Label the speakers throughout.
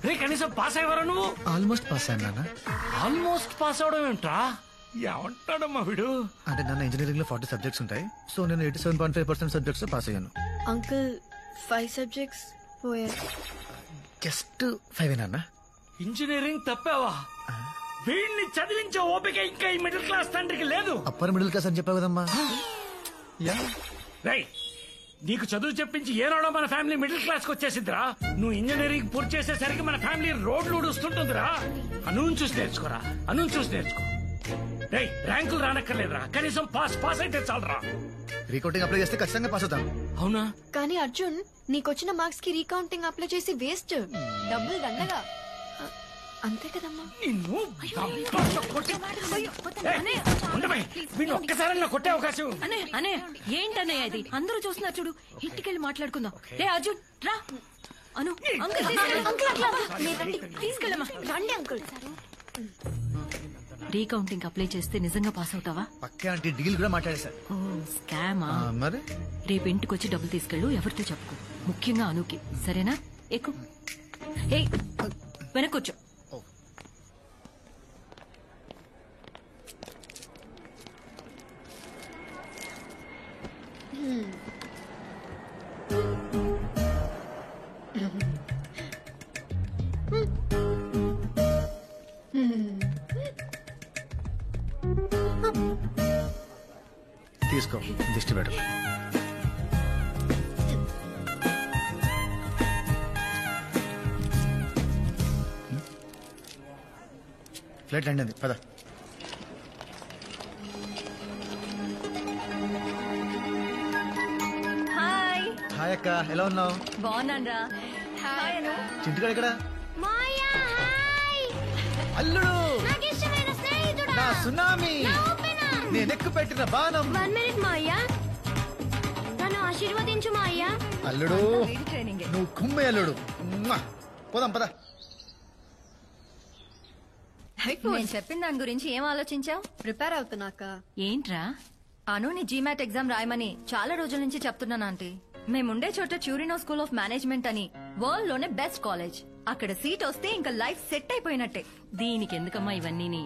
Speaker 1: రే కనీసం పాస్ అయ్యేవారా నువ్వు?
Speaker 2: Almost pass అయ్యాను నాన్న.
Speaker 1: ఆల్మోస్ట్ పాస్ అవడం ఏంట్రా? ఏమంటాడమ్మా వీడు?
Speaker 2: అంటే నాన్న ఇంజనీరింగ్ లో 40 సబ్జెక్ట్స్ ఉంటాయి. సో నేను 87.5% సబ్జెక్ట్స్ పాస్ అయ్యాను.
Speaker 3: అంకుల్ 5 సబ్జెక్ట్స్ పోయారు.
Speaker 2: జస్ట్ 5 నాన్న.
Speaker 1: ఇంజనీరింగ్ తప్పావా? వీడిని చదివించే ఓపిక ఇంకా ఈ మిడిల్ క్లాస్ తండ్రికి లేదు.
Speaker 2: అప్పర్ మిడిల్ క్లాస్ అని చెప్పావు కదమ్మా.
Speaker 1: రై నీకు చదువు చెప్పించి ఏనాడో మన ఫ్యామిలీ మిడిల్ క్లాస్ కి వచ్చేసిందిరా. నువ్వు ఇంజనీరింగ్ పూర్తి చేసేసరికి మన ఫ్యామిలీ రోడ్లు ఊడుస్తుంటుందిరా. అనుని చూసి నేర్చుకోరా, అనుని చూసి నేర్చుకో. రై ర్యాంకులు రానక్కర్లేదురా, కనీసం పాస్ అయితే చాలరా.
Speaker 2: రీకౌంటింగ్ అప్లై చేస్తే ఖచ్చితంగా పాస్ అవుతాను.
Speaker 1: అవునా?
Speaker 3: కానీ అర్జున్ నీకొచ్చిన మార్క్స్ కి రీకౌంటింగ్ అప్లై చేసి వేస్ట్, డబ్బులు దండగా. అంతే కదమ్మా.
Speaker 1: ఒక్కసారి కొట్టే అవకాశం.
Speaker 4: అనే ఏంటనే అది? అందరూ చూస్తున్నారు చూడు. ఇంటికెళ్ళి మాట్లాడుకుందాం. రే అర్జున్ రా. అను తీసుకెళ్ళమ్మా.
Speaker 3: రండి అంకుల్.
Speaker 4: రీకౌంటింగ్ అప్లై చేస్తే నిజంగా పాస్ అవుతావా?
Speaker 2: పక్కా అంటే డీల్ కూడా మాట్లాడేశారు.
Speaker 4: ఓ స్కామా?
Speaker 2: మరి
Speaker 4: రేపు ఇంటికి వచ్చి డబ్బులు తీసుకెళ్ళు. ఎవరితో చెప్పుకో, ముఖ్యంగా అనుకి. సరేనా? ఎక్కు. ఏ వెనకొచ్చు.
Speaker 2: తీసుకో, దిష్టి పెట్టు. ఫ్లైట్ ల్యాండ్ అయింది, పద.
Speaker 4: హాయ్.
Speaker 2: హాయ్ అక్క, ఎలా ఉన్నావు?
Speaker 4: బాగున్నాను.
Speaker 2: చింటికాడు ఇక్కడ. అల్లుడు నా సునామీ, నేనెక్కు పెట్టిన బాణం.
Speaker 5: 1 minute మాయ్యా, నన్ను ఆశీర్వదించు మాయ్యా.
Speaker 2: అల్లుడు నువ్వు కుమ్మే అల్లుడు. పోదాం పద.
Speaker 6: నేను చెప్పిన దాని గురించి ఏం ఆలోచించావు?
Speaker 3: ప్రిపేర్ అవుతున్నాక.
Speaker 4: ఏంట్రా?
Speaker 6: అను నీ జీమాట్ ఎగ్జామ్ రాయమని చాలా రోజుల నుంచి చెప్తున్నాను ఆంటీ. మేముండే చోట ట్యూరినో స్కూల్ ఆఫ్ మేనేజ్మెంట్ అని వరల్డ్ లోనే బెస్ట్ కాలేజ్. అక్కడ సీట్ వస్తే ఇంకా లైఫ్ సెట్ అయిపోయినట్టే.
Speaker 4: దీనికి ఎందుకమ్మా ఇవన్నీ?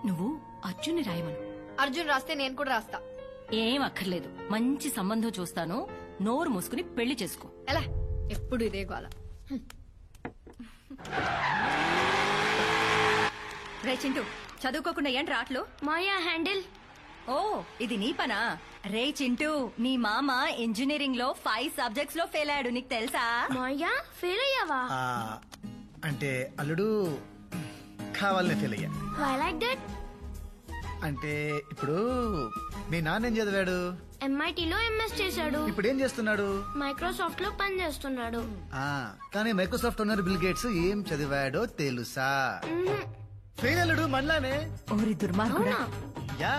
Speaker 4: నువ్వు అర్జున్ని రాయమను.
Speaker 3: అర్జున్ రాస్తే నేను కూడా రాస్తా.
Speaker 4: ఏం అక్కర్లేదు, మంచి సంబంధం చూస్తాను. నోరు మూసుకుని పెళ్లి చేసుకో.
Speaker 3: ఎలా ఎప్పుడు ఇదే గోల.
Speaker 6: రే చింటూ, చదువుకోకుండా ఏంటి రాట్లు?
Speaker 5: మాయా హ్యాండిల్.
Speaker 6: ఓ ఇది నీ పనా? రే చింటూ, మీ మామ ఇంజనీరింగ్ లో 5 సబ్జెక్ట్స్ లో ఫెయిల్ అయ్యాడు, నీకు తెలుసా?
Speaker 5: మాయా ఫెయిల్ అయ్యావా?
Speaker 2: అంటే అల్లుడు కావాలనే ఫెయిల్ అయ్యా.
Speaker 5: Why like that?
Speaker 2: అంటే ఇప్పుడు మీ నాన్న ఏం చదివాడు?
Speaker 5: MIT లో MS చేశాడు.
Speaker 2: ఇప్పుడు ఏం చేస్తున్నాడు?
Speaker 5: మైక్రోసాఫ్ట్ లో పని చేస్తున్నాడు.
Speaker 2: కానీ మైక్రోసాఫ్ట్ ఓనర్ బిల్ గేట్స్ ఏం చదివాడో తెలుసా? ఫెయిల్ అల్లుడు మనలానే.
Speaker 6: ఓరి దుర్మార్గుడా.
Speaker 2: యా,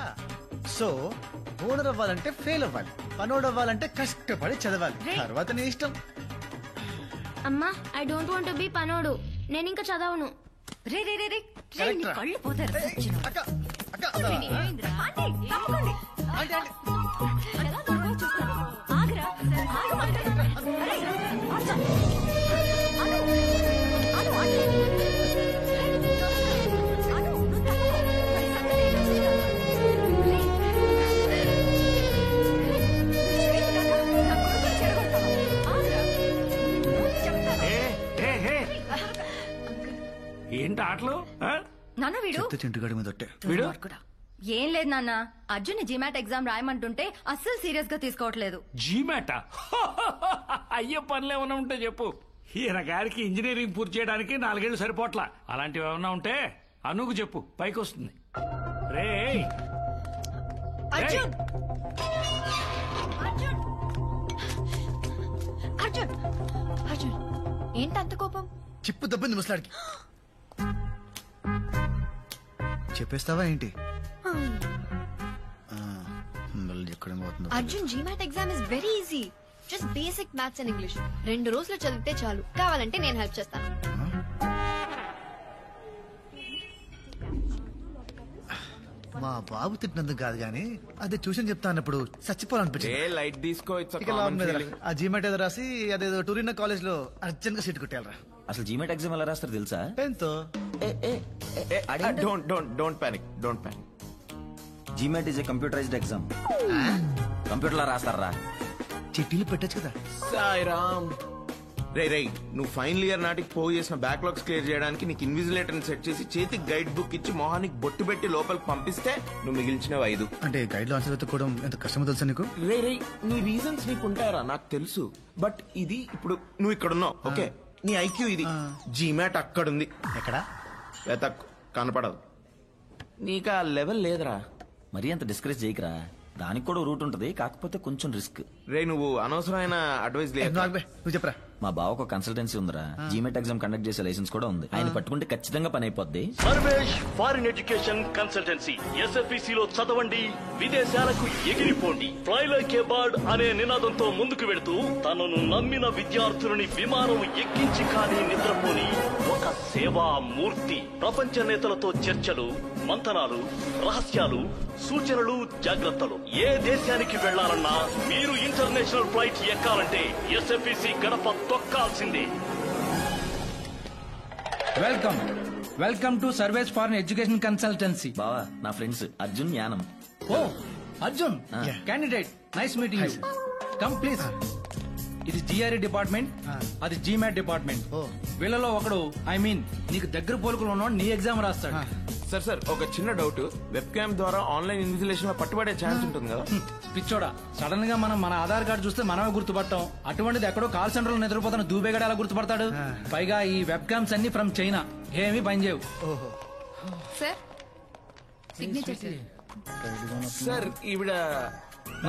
Speaker 2: సో ఓనర్ అవ్వాలంటే ఫెయిల్ అవ్వాలి, పనోడు అవ్వాలంటే కష్టపడి చదవాలి. తర్వాత నీ ఇష్టం.
Speaker 5: అమ్మా, I don't want to be పనోడు. నేను ఇంకా చదవను.
Speaker 6: రే రే రే రే, నీ కళ్ళు పోతారు.
Speaker 2: అక్క అక్క
Speaker 6: ఏమైందిరా? ఆంటీ, తప్పకండి. ఎలా దొరకవో చూస్తాను. ఆగురా, ఆగు మాట్లాడు. అరే, ఆగు. అను, అను, ఆంటీ. అను, నువ్వు తప్పకు. మరి సంగతి ఏంటో చెప్తాను. రే. ఏంటి కాక? నా కొడుకుని చెడగొడతావా? ఆగురా. చెప్తాను.
Speaker 1: ఏంటి ఆటలు?
Speaker 6: నాన్న వీడు
Speaker 2: చింటుగాడి మీద ఒట్టే.
Speaker 1: వీడు
Speaker 6: ఏం లేదు నాన్న, అర్జున్ జీమాట్ ఎగ్జామ్ రాయమంటుంటే అస్సలు సీరియస్ గా తీసుకోవట్లేదు.
Speaker 1: జీమాటా? అయ్యే పనులు ఏమైనా ఉంటే చెప్పు. ఈయన గారికి ఇంజనీరింగ్ పూర్తి చేయడానికి 4 ఏళ్లు సరిపోట్లా. అలాంటివి ఏమైనా ఉంటే అనుకు చెప్పు, పైకి వస్తుంది. రే
Speaker 3: అర్జున్, అర్జున్, అర్జున్, అర్జున్, ఏంటంత కోపం?
Speaker 2: చిప్పు దెబ్బని ముసలాడికి చెప్పేస్తావా ఏంటి?
Speaker 3: Arjun GMAT exam is very easy. Just basic maths and English. 2 రోజులు చదివితే చాలు. కావాలంటే నేను హెల్ప్ చేస్తాను.
Speaker 2: మా బాబు తిట్టినందుకు కాదు గానీ అదే ట్యూషన్ చెప్తా అన్నప్పుడు చచ్చిపోవాలనిపించింది.
Speaker 7: లైట్ తీసుకో.
Speaker 2: ఆ జీమాట్ ఏదో రాసి అదేదో టూరినో కాలేజ్ లో అర్జెంట్ గా సీట్ కొట్టాలరా.
Speaker 7: అసలు జీమెట్ ఎగ్జామ్ ఎలా రాస్తారు తెలుసా?
Speaker 2: పెన్తో.
Speaker 8: Don't panic.
Speaker 7: GMAT is a computerized exam. Computer లో రాస్తారా?
Speaker 2: చిట్టీలు పెట్టచ్చు కదా.
Speaker 8: సాయిరామ్. రే నువ్వు ఫైనల్ ఇయర్ నాటికి పోగు చేసిన బ్యాక్లాగ్స్ క్లియర్ చేయడానికి నీకు ఇన్విజిలేటర్ సెట్ చేసి చేతికి గైడ్ బుక్ ఇచ్చి మొహానికి బొట్టు పెట్టి లోపలికి పంపిస్తే నువ్వు మిగిల్చినవి 5.
Speaker 2: అంటే గైడ్ లో ఆన్సర్ వెతుక్కోవడం ఎంత కష్టమో తెలుసా నీకు?
Speaker 8: రే నీ రీజన్స్ నీకు ఉంటాయరా నాకు తెలుసు. బట్ ఇది ఇప్పుడు నువ్వు ఇక్కడ ఉన్నావు, ఓకే? నీ ఐక్యూ ఇది. జీమాట్ అక్కడుంది.
Speaker 2: ఎక్కడ?
Speaker 8: వెతక్ కనపడదు. నీకు ఆ లెవెల్ లేదురా.
Speaker 7: మరీ అంత డిస్కరేజ్ చేయకరా, దానికి కూడా రూట్ ఉంటది, కాకపోతే కొంచెం రిస్క్.
Speaker 8: రే నువ్వు అనవసరమైన అడ్వైస్ లేదు.
Speaker 2: నువ్వు చెప్పరా.
Speaker 7: మా బావకు కన్సల్టెన్సీ ఉందిరా, జీమెట్ ఎగ్జామ్ కండక్ట్ చేసే లైసెన్స్ కూడా ఉంది. ఆయన పట్టుకుంటే ఖచ్చితంగా పని అయిపోద్ది.
Speaker 9: Sarvesh foreign education consultancy. SFEC లో చదవండి, విదేశాలకు ఎగిరిపోండి. ఫ్లై లైక్ ఏ బర్డ్ అనే నినాదంతో ముందుకు వెళుతూ తనను నమ్మిన విద్యార్థులని విమానం ఎక్కించి కానీ నిద్రపోని ఒక సేవా మూర్తి. ప్రపంచ నేతలతో చర్చలు, మంతనాలు, రహస్యాలు, సూచనలు, జాగ్రత్తలు. ఏ దేశానికి వెళ్లాలన్నా మీరు ఇంటర్నేషనల్ ఫ్లైట్ ఎక్కాలంటే ఎస్ఎఫ్ఈసి గడప తొక్కాల్సిందే.
Speaker 1: Welcome to Sarvesh foreign education consultancy.
Speaker 7: బావా నా ఫ్రెండ్స్ అర్జున్, యానం.
Speaker 1: ఓ Arjun, candidate, nice meeting you. Come please. ఇది జిఆర్ఈ డిపార్ట్మెంట్, అది జీమాట్ డిపార్ట్మెంట్. వీళ్ళలో ఒకడు, ఐ మీన్ నీకు దగ్గర పోలుకులు ఉన్నాడు, నీ ఎగ్జామ్ రాస్తాడు.
Speaker 8: సార్ ఒక చిన్న డౌట్. వెబ్ క్యామ్ ద్వారా ఆన్లైన్ ఇన్విజిలేషన్ లో పట్టుబడే ఛాన్స్ ఉంటుంది కదా?
Speaker 1: పిచ్చోడా, సడన్ గా మనం మన ఆధార్ కార్డు చూస్తే మనమే గుర్తుపట్టాం. అటువంటిది ఎక్కడో కాల్ సెంటర్ లో నిద్రపోతున్న దూబేగడ ఎలా గుర్తుపడతాడు? పైగా ఈ వెబ్ క్యామ్స్ అన్ని ఫ్రమ్ చైనా, ఏమీ పనిచేయవు.
Speaker 6: Sir signature.
Speaker 8: సార్ ఈవిడ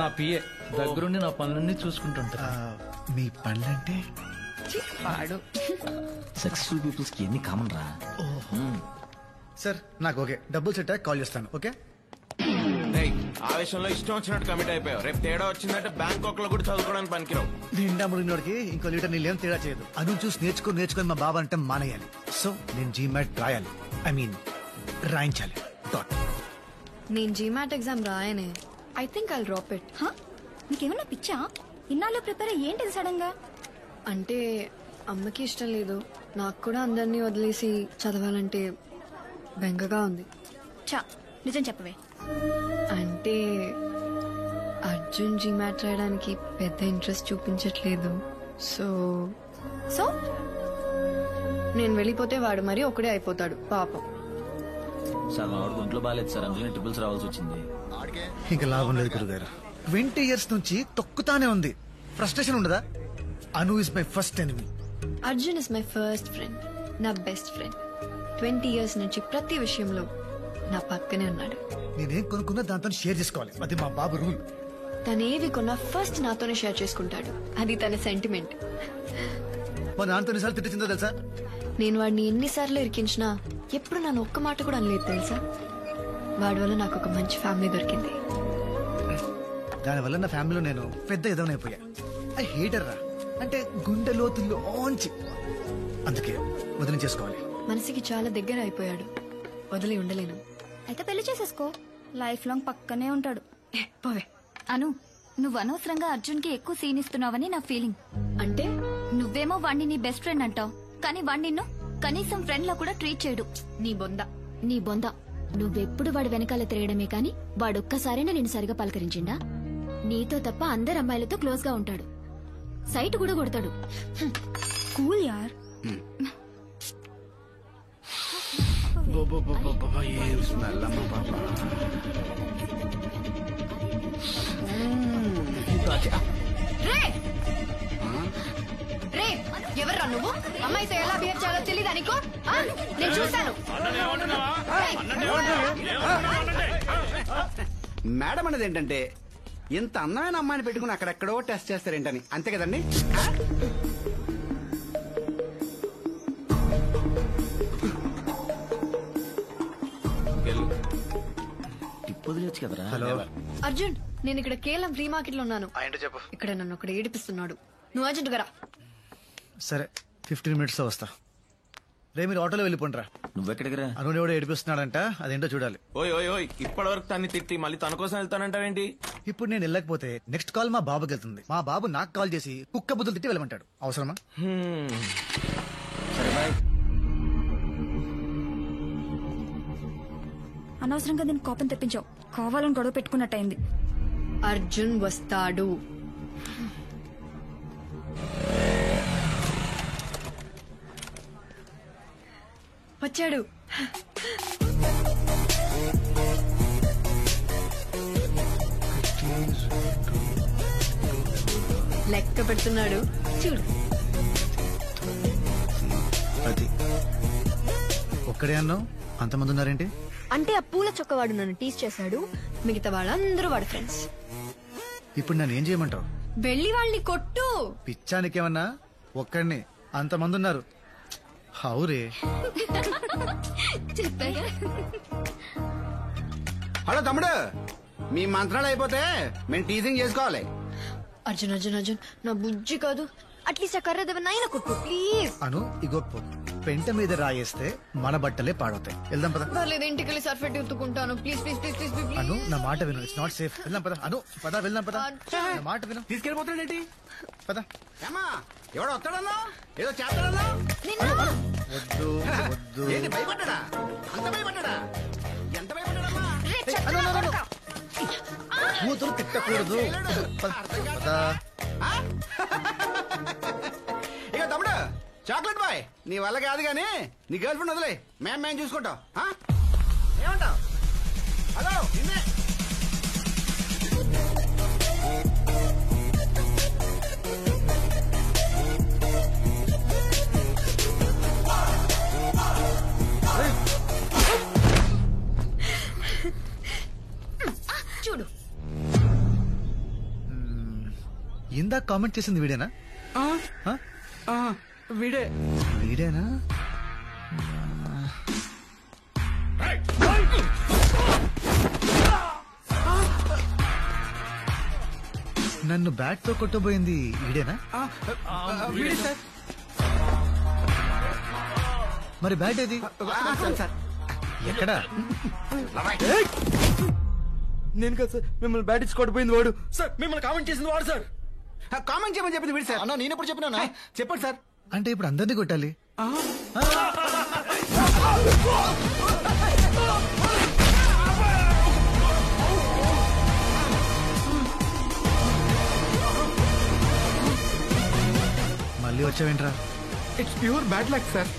Speaker 1: నా పిఏ, దగ్గరుండి నా పనులన్నీ చూసుకుంటుంటా.
Speaker 2: మీ పనులంటే
Speaker 7: సక్సెస్ఫుల్ పీపుల్స్ కి ఎన్ని కామన్ రా.
Speaker 2: సార్ నాకు ఓకే, డబ్బులు సెట్ అయ్యి కాల్ చేస్తాను. ఓకే?
Speaker 8: ఆవేశంలో ఇష్టం వచ్చినట్టు కమిట్ అయిపోయావు. రేపు తేడా వచ్చిందంటే బ్యాంకాక్ లో కూడా చదువుకోవడానికి పనికిరావు.
Speaker 2: నిండా ముడినోడికి ఇంకో లీటర్ నీళ్ళేం తేడా చేయదు. అను చూసి నేర్చుకొని మా బాబా అంటే మానేయాలి. సో నేను జీమాట్ రాయాలి, ఐ మీన్ రాయించాలి.
Speaker 3: నేను జీమాట్ ఎగ్జామ్ రాయనే. I think I'll drop it.
Speaker 6: నీకేమన్నా పిచ్చా? ఇన్నాళ్ళు ప్రిపేర్ ఏంటిది సడన్ గా?
Speaker 3: అంటే అమ్మకి ఇష్టం లేదు, నాకు కూడా అందరినీ వదిలేసి చదవాలంటే బెంగగా ఉంది.
Speaker 6: చా నిజం చెప్పవే.
Speaker 3: అంటే అర్జున్ జీమాట్ రాయడానికి పెద్ద ఇంట్రెస్ట్ చూపించట్లేదు. సో
Speaker 6: సో
Speaker 3: నేను వెళ్ళిపోతే వాడు మరీ ఒకడే అయిపోతాడు పాపం.
Speaker 7: సార్ మా వాడికి ఒంట్లో బాగాలేదు సార్, అందులో ట్రిపుల్స్ రావాల్సి వచ్చింది.
Speaker 2: ఇంకా లాభం లేదు గురుగారు. 20 years నుంచి తొక్కుతానే ఉంది. ఫ్రస్ట్రేషన్ ఉండదా? Anu is my first enemy.
Speaker 3: Arjun is my first friend, నా బెస్ట్ ఫ్రెండ్. 20 years నుంచి ప్రతి విషయంలో నా పక్కనే ఉన్నాడు.
Speaker 2: నేనేం కొనుక్కున్నా దాంతో షేర్ చేసుకోవాలి, అది మా బాబు రూల్.
Speaker 3: తనేవి కొన్నా ఫస్ట్ నాతోనే షేర్ చేసుకుంటాడు, అది తన సెంటిమెంట్.
Speaker 2: మా నాన్నతో ఎన్నిసార్లు తిట్టిందో తెలుసా?
Speaker 3: నేను వాడిని ఎన్నిసార్లు ఇరికించినా ఎప్పుడు నన్ను ఒక్క మాట కూడా అనలేదు తెలుసా. వాడి వల్ల నాకు ఒక మంచి ఫ్యామిలీ దొరికింది.
Speaker 2: దానివల్ల నా ఫ్యామిలీలో నేను పెద్ద ఎదవనైపోయా. ఐ హేటర్ రా, అంటే గుండె లోతుల్లో ఆంచి. అందుకే వదిలి చేసుకోవాలి.
Speaker 3: మనసుకి చాలా దగ్గర అయిపోయాడు, వదిలి ఉండలేను.
Speaker 6: అయితే పెళ్లి చేసేసుకో, లైఫ్ లాంగ్ పక్కనే ఉంటాడు.
Speaker 3: పోవే.
Speaker 6: అను, నువ్వు అనవసరంగా అర్జున్ కి ఎక్కువ సీన్ ఇస్తున్నావని నా ఫీలింగ్.
Speaker 3: అంటే
Speaker 6: నువ్వేమో వాణ్ణి నీ బెస్ట్ ఫ్రెండ్ అంటావు, కానీ వాణ్ణి నిన్ను కనీసం ఫ్రెండ్ లా కూడా ట్రీట్ చేయడు.
Speaker 10: నీ బొంద నువ్వెప్పుడు వాడు వెనకాల తిరగడమే కాని వాడొక్కసారైనా నేను సరిగా పలకరించిండా? నీతో తప్ప అందరు అమ్మాయిలతో క్లోజ్ గా ఉంటాడు, సైట్ కూడా కొడతాడు.
Speaker 6: కూల్ యార్.
Speaker 3: రే ఎవర్రా నువ్వు? అమ్మాయితో ఎలా బిహేవ్ చేయాలో తెలీదా నీకు? నేను చూశాను.
Speaker 11: మేడం అనేది ఏంటంటే ఇంత అందమైన అమ్మాయిని పెట్టుకుని అక్కడెక్కడో టెస్ట్ చేస్తారేంటని, అంతే కదండి?
Speaker 2: హలో
Speaker 3: అర్జున్, నేను ఇక్కడ కేవలం ఫ్రీ మార్కెట్ లో ఉన్నాను.
Speaker 2: చెప్పు.
Speaker 3: ఇక్కడ నన్ను ఒకటి ఏడిపిస్తున్నాడు, నువ్వు అర్జెంట్ గా రా.
Speaker 2: సరే 15 minutes లో వస్తా. రే మీరు ఆటోలో వెళ్ళిపోండిరా.
Speaker 7: నువ్వెక్కడికి రా?
Speaker 2: అను ఎవడో ఏడిపిస్తున్నాడంట, అదేంటో చూడాలి.
Speaker 8: ఓయ్ ఇప్పటి వరకు తన్ని తిట్టి మళ్ళీ తన కోసం వెళ్తానంటావేంటి?
Speaker 2: ఇప్పుడు నేను వెళ్ళకపోతే నెక్స్ట్ కాల్ మా బాబుకి వెళ్తుంది. మా బాబు నాకు కాల్ చేసి కుక్క బుద్ధులు తిట్టి వెళ్ళమంటాడు. అవసరమా?
Speaker 7: సరే
Speaker 6: అనవసరంగా దీనికి కోపం తెప్పించావు. కావాలని గొడవ పెట్టుకున్నట్టయింది.
Speaker 3: అర్జున్ వస్తాడు. వచ్చాడు. లెక్క పెడుతున్నాడు చూడు.
Speaker 2: అది ఒక్కడే అన్నావు, అంతమంది ఉన్నారేంటి?
Speaker 3: అంటే ఆ పూల చొక్కవాడు నన్ను టీస్ చేశాడు, మిగతా వాళ్ళందరూ వాడు ఫ్రెండ్స్.
Speaker 2: ఇప్పుడు నన్ను ఏం చేయమంటావు?
Speaker 3: వెళ్ళి వాళ్ళని కొట్టు.
Speaker 2: పిచ్చానికేమన్నా? ఒక్కడిని అంతమంది ఉన్నారు. హౌరే.
Speaker 11: హలో తమ్ముడు, మీ మంత్రాలు అయిపోతే మేము టీజింగ్ చేసుకోవాలి.
Speaker 3: అర్జున్ అర్జున్ అర్జున్, నా బుజ్జి కాదు, అట్లీస్ట్ ఆ కర్ర దేవనైనా కొట్టు ప్లీజ్.
Speaker 2: అను ఇగో పెంట మీద రాయేస్తే మన బట్టలే పాడవుతాయి. వెళ్దాం పద.
Speaker 3: పర్లేదు, ఇంటికి వెళ్ళి సర్ఫెట్ ఎత్తుకుంటాను. Please please please please please.
Speaker 2: Anu నా మాట విను, ఇట్స్ నాట్ సేఫ్. వెళ్దాం పద. అను పద, వెళ్దాం పద. నా మాట విను.
Speaker 11: తీసుకెళ్ళిపోతాడేంటి?
Speaker 2: పద.
Speaker 11: ఏమా ఎవడో వస్తాడన్నా, ఏదో చేస్తాడన్నా.
Speaker 2: వద్దు వద్దు.
Speaker 11: ఏంటి భయపడ్డా? అంత భయపడ్డా? ఎంత భయపడ్డాడమ్మా?
Speaker 2: కూతురు తిట్టకూడదు.
Speaker 11: ఇక తమ్ముడు చాక్లెట్ బాయ్, నీ వల్ల కాదు గానీ నీ గర్ల్ ఫ్రెండ్ వదిలే, మేము చూసుకుంటాం. ఏమంటావు? హలో నిన్నే.
Speaker 3: చూడు,
Speaker 2: ఇందాక కామెంట్ చేసింది వీడేనా? వీడేనా? నన్ను బ్యాట్ తో కొట్టబోయింది వీడేనా? మరి బ్యాట్ ఏది? ఎక్కడా?
Speaker 12: నేను కదా సార్, మిమ్మల్ని బ్యాట్ ఇచ్చి కొట్టబోయింది వాడు సార్. మిమ్మల్ని కామెంట్ చేసింది వాడు సార్.
Speaker 11: కామెంట్ చేయమని చెప్పింది వీడు సార్. అన్న నేను ఎప్పుడు చెప్పినా? చెప్పండి సార్.
Speaker 2: అంటే ఇప్పుడు అందరినీ కొట్టాలి? మళ్ళీ వచ్చావేంట్రా?
Speaker 12: It's pure bad luck sir.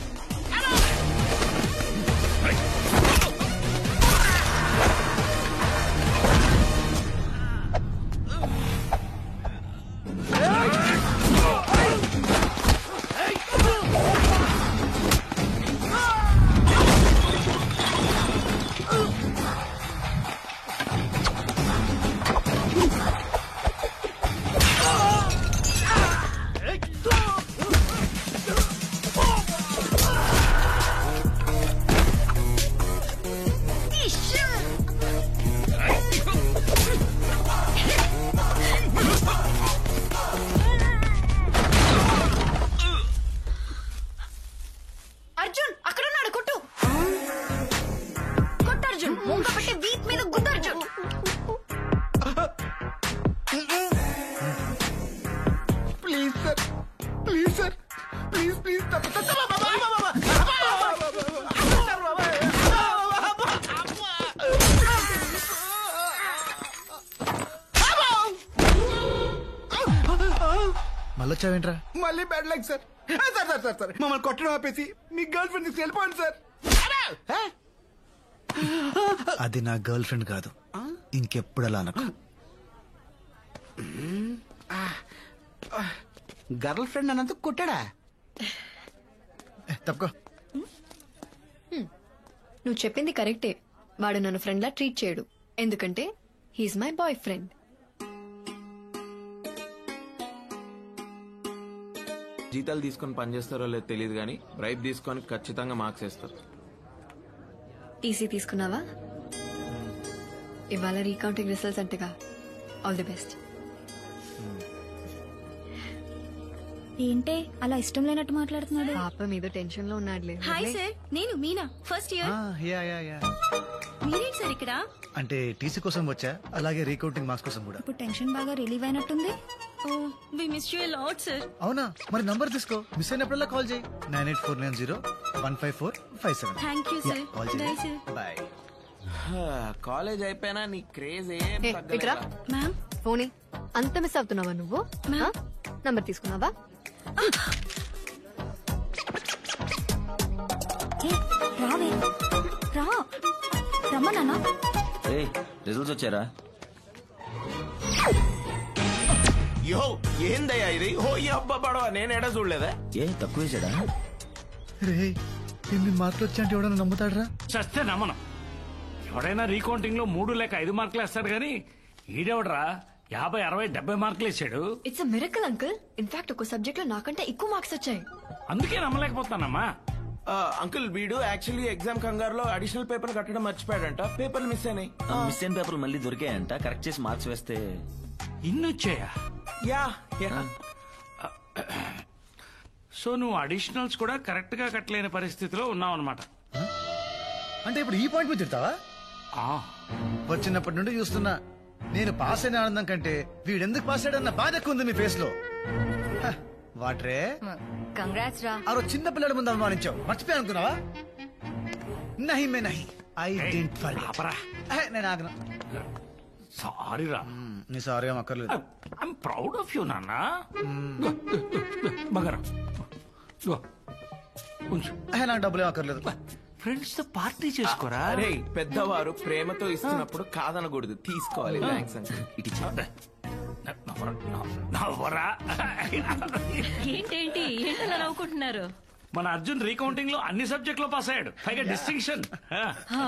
Speaker 3: Arjun అక్కడున్నాడు, కొట్టు కొట్టు అర్జున్. ముంగ పెట్టి వీప్ మీద గుద్దు Arjun.
Speaker 11: Please sir, please sir, please please.
Speaker 2: మళ్ళీ వచ్చావేంట్రా?
Speaker 11: మళ్ళీ bad luck sir. Sir sir sir sir మమ్మల్ని కొట్టడం ఆపేసి మీ గర్ల్ ఫ్రెండ్ తీసుకు వెళ్ళిపోండి సార్.
Speaker 2: అది నా గర్ల్ ఫ్రెండ్ కాదు, ఇంకెప్పుడు అలా అనకు.
Speaker 11: గర్ల్ ఫ్రెండ్ అన్నందుకు కొట్టాడా?
Speaker 2: తప్పుకో.
Speaker 3: నువ్వు చెప్పింది కరెక్టే. వాడు నన్ను ఫ్రెండ్ లా ట్రీట్ చేయడు, ఎందుకంటే హీఈస్ మై బాయ్ ఫ్రెండ్.
Speaker 8: జీతాలు తీసుకొని పనిచేస్తారో లేదో తెలియదు కానీ బ్రైబ్ తీసుకొని ఖచ్చితంగా మార్క్స్ వేస్తారు.
Speaker 3: టీసీ తీసుకున్నావా? ఇవాళ రీకౌంటింగ్ రిజల్ట్స్ అంటగా. All the best.
Speaker 10: ఏంటే అలా ఇష్టం లేనట్టు మాట్లాడుతున్నాడు?
Speaker 3: పాప మీద టెన్షన్ లో ఉన్నాడులే.
Speaker 10: హాయ్ సార్, నేను మీనా, ఫస్ట్ ఇయర్. మీరేంటి సార్ ఇక్కడ?
Speaker 2: అంటే టీసీ కోసం వచ్చా, అలాగే రీకౌంటింగ్ మార్క్స్ కోసం కూడా.
Speaker 10: ఇప్పుడు టెన్షన్ బాగా రిలీవ్ అయినట్టుంది. We miss you a lot sir.
Speaker 2: అవునా? మరి నంబర్ తీసుకో, మిస్ అయినప్పుడల్లా కాల్ చేయి. 9849015457.
Speaker 10: Thank you sir.
Speaker 2: Call
Speaker 10: bye
Speaker 2: చేయి.
Speaker 10: సార్.
Speaker 2: బాయ్.
Speaker 8: కాలేజ్ అయిపోయినా నీ క్రేజ్ ఏం
Speaker 3: ఇట్రా
Speaker 8: తగ్గలేదా?
Speaker 10: మ్యామ్.
Speaker 3: ఫోన్ అంత మిస్ అవుతున్నావా నువ్వు? నంబర్ తీసుకున్నావా?
Speaker 10: రావే రా, రమ్మన్నా.
Speaker 7: రిజల్ట్స్ వచ్చారా?
Speaker 8: యో ఏందయ్యా ఇది? ఓ ఈ అబ్బా పడవ నేను ఎడ చూడలేదా?
Speaker 7: ఏ తక్కువ వేసాడా?
Speaker 2: రే ఇన్ని మార్కులు వచ్చా అంటే ఎవడన్నా నమ్ముతాడరా?
Speaker 1: చస్తే నమ్మను. ఎవడైనా రీకౌంటింగ్ లో 3 లేక 5 మార్కులు వేస్తాడు కానీ ఈడెవడరా 50, 60, 70 మార్కులు వేసాడు.
Speaker 3: It's a miracle uncle. In fact ఒక సబ్జెక్ట్ లో నాకంటే ఎక్కువ మార్క్స్ వచ్చాయి.
Speaker 1: అందుకే నమ్మలేకపోతానమ్మా.
Speaker 8: అంకుల్ వీడు యాక్చువల్లీ ఎగ్జామ్ కంగారులో అడిషనల్ పేపర్ కట్టడం మర్చిపోయాడంట. పేపర్లు మిస్ అయినాయి.
Speaker 7: మిస్ అయిన పేపర్లు మళ్ళీ దొరికాయంట. కరెక్ట్ చేసి మార్క్స్ వేస్తే
Speaker 1: ఇన్ని వచ్చాయా?
Speaker 8: యా.
Speaker 1: సో నువ్వు అడిషనల్స్ కూడా కరెక్ట్ గా కట్టలేని పరిస్థితిలో ఉన్నావు అనమాట.
Speaker 2: అంటే ఇప్పుడు ఈ పాయింట్ మీద తిడతావా? వచ్చినప్పటి నుండి చూస్తున్నా, నేను పాస్ అయిన ఆనందం కంటే వీడెందుకు పాస్ అయ్యాడన్న బాధ ఎక్కువ ఉంది మీ ఫేస్ లో. వాట్రే
Speaker 6: కంగ్రాట్స్ రా.
Speaker 2: ఆ రోజు చిన్న పిల్లల ముందు అవమానించావు, మర్చిపోయా అనుకున్నావా? నహి మే నహి, ఐ డెంట్ ఫర్గెట్. నేను ఆగను.
Speaker 1: సారీ రా.
Speaker 2: నీ సారీ ఏం అక్కర్లేదు.
Speaker 1: ఐఎమ్ ప్రౌడ్ ఆఫ్ యూ నాన్న. బగరా
Speaker 2: నాకు డబ్బులు ఏం అక్కర్లేదు.
Speaker 1: ఫ్రెండ్స్ తో పార్టీ చేసుకోరా.
Speaker 8: అరే పెద్దవారు ప్రేమతో ఇస్తున్నప్పుడు కాదనకూడదు, తీసుకోవాలి. Thanks uncle.
Speaker 4: ఏంటేంటి ఏంటలా నవ్వుకుంటున్నారు?
Speaker 1: మన అర్జున్ రీకౌంటింగ్ లో అన్ని సబ్జెక్ట్ లో పాస్ అయ్యాడు, పైగా డిస్టింక్షన్.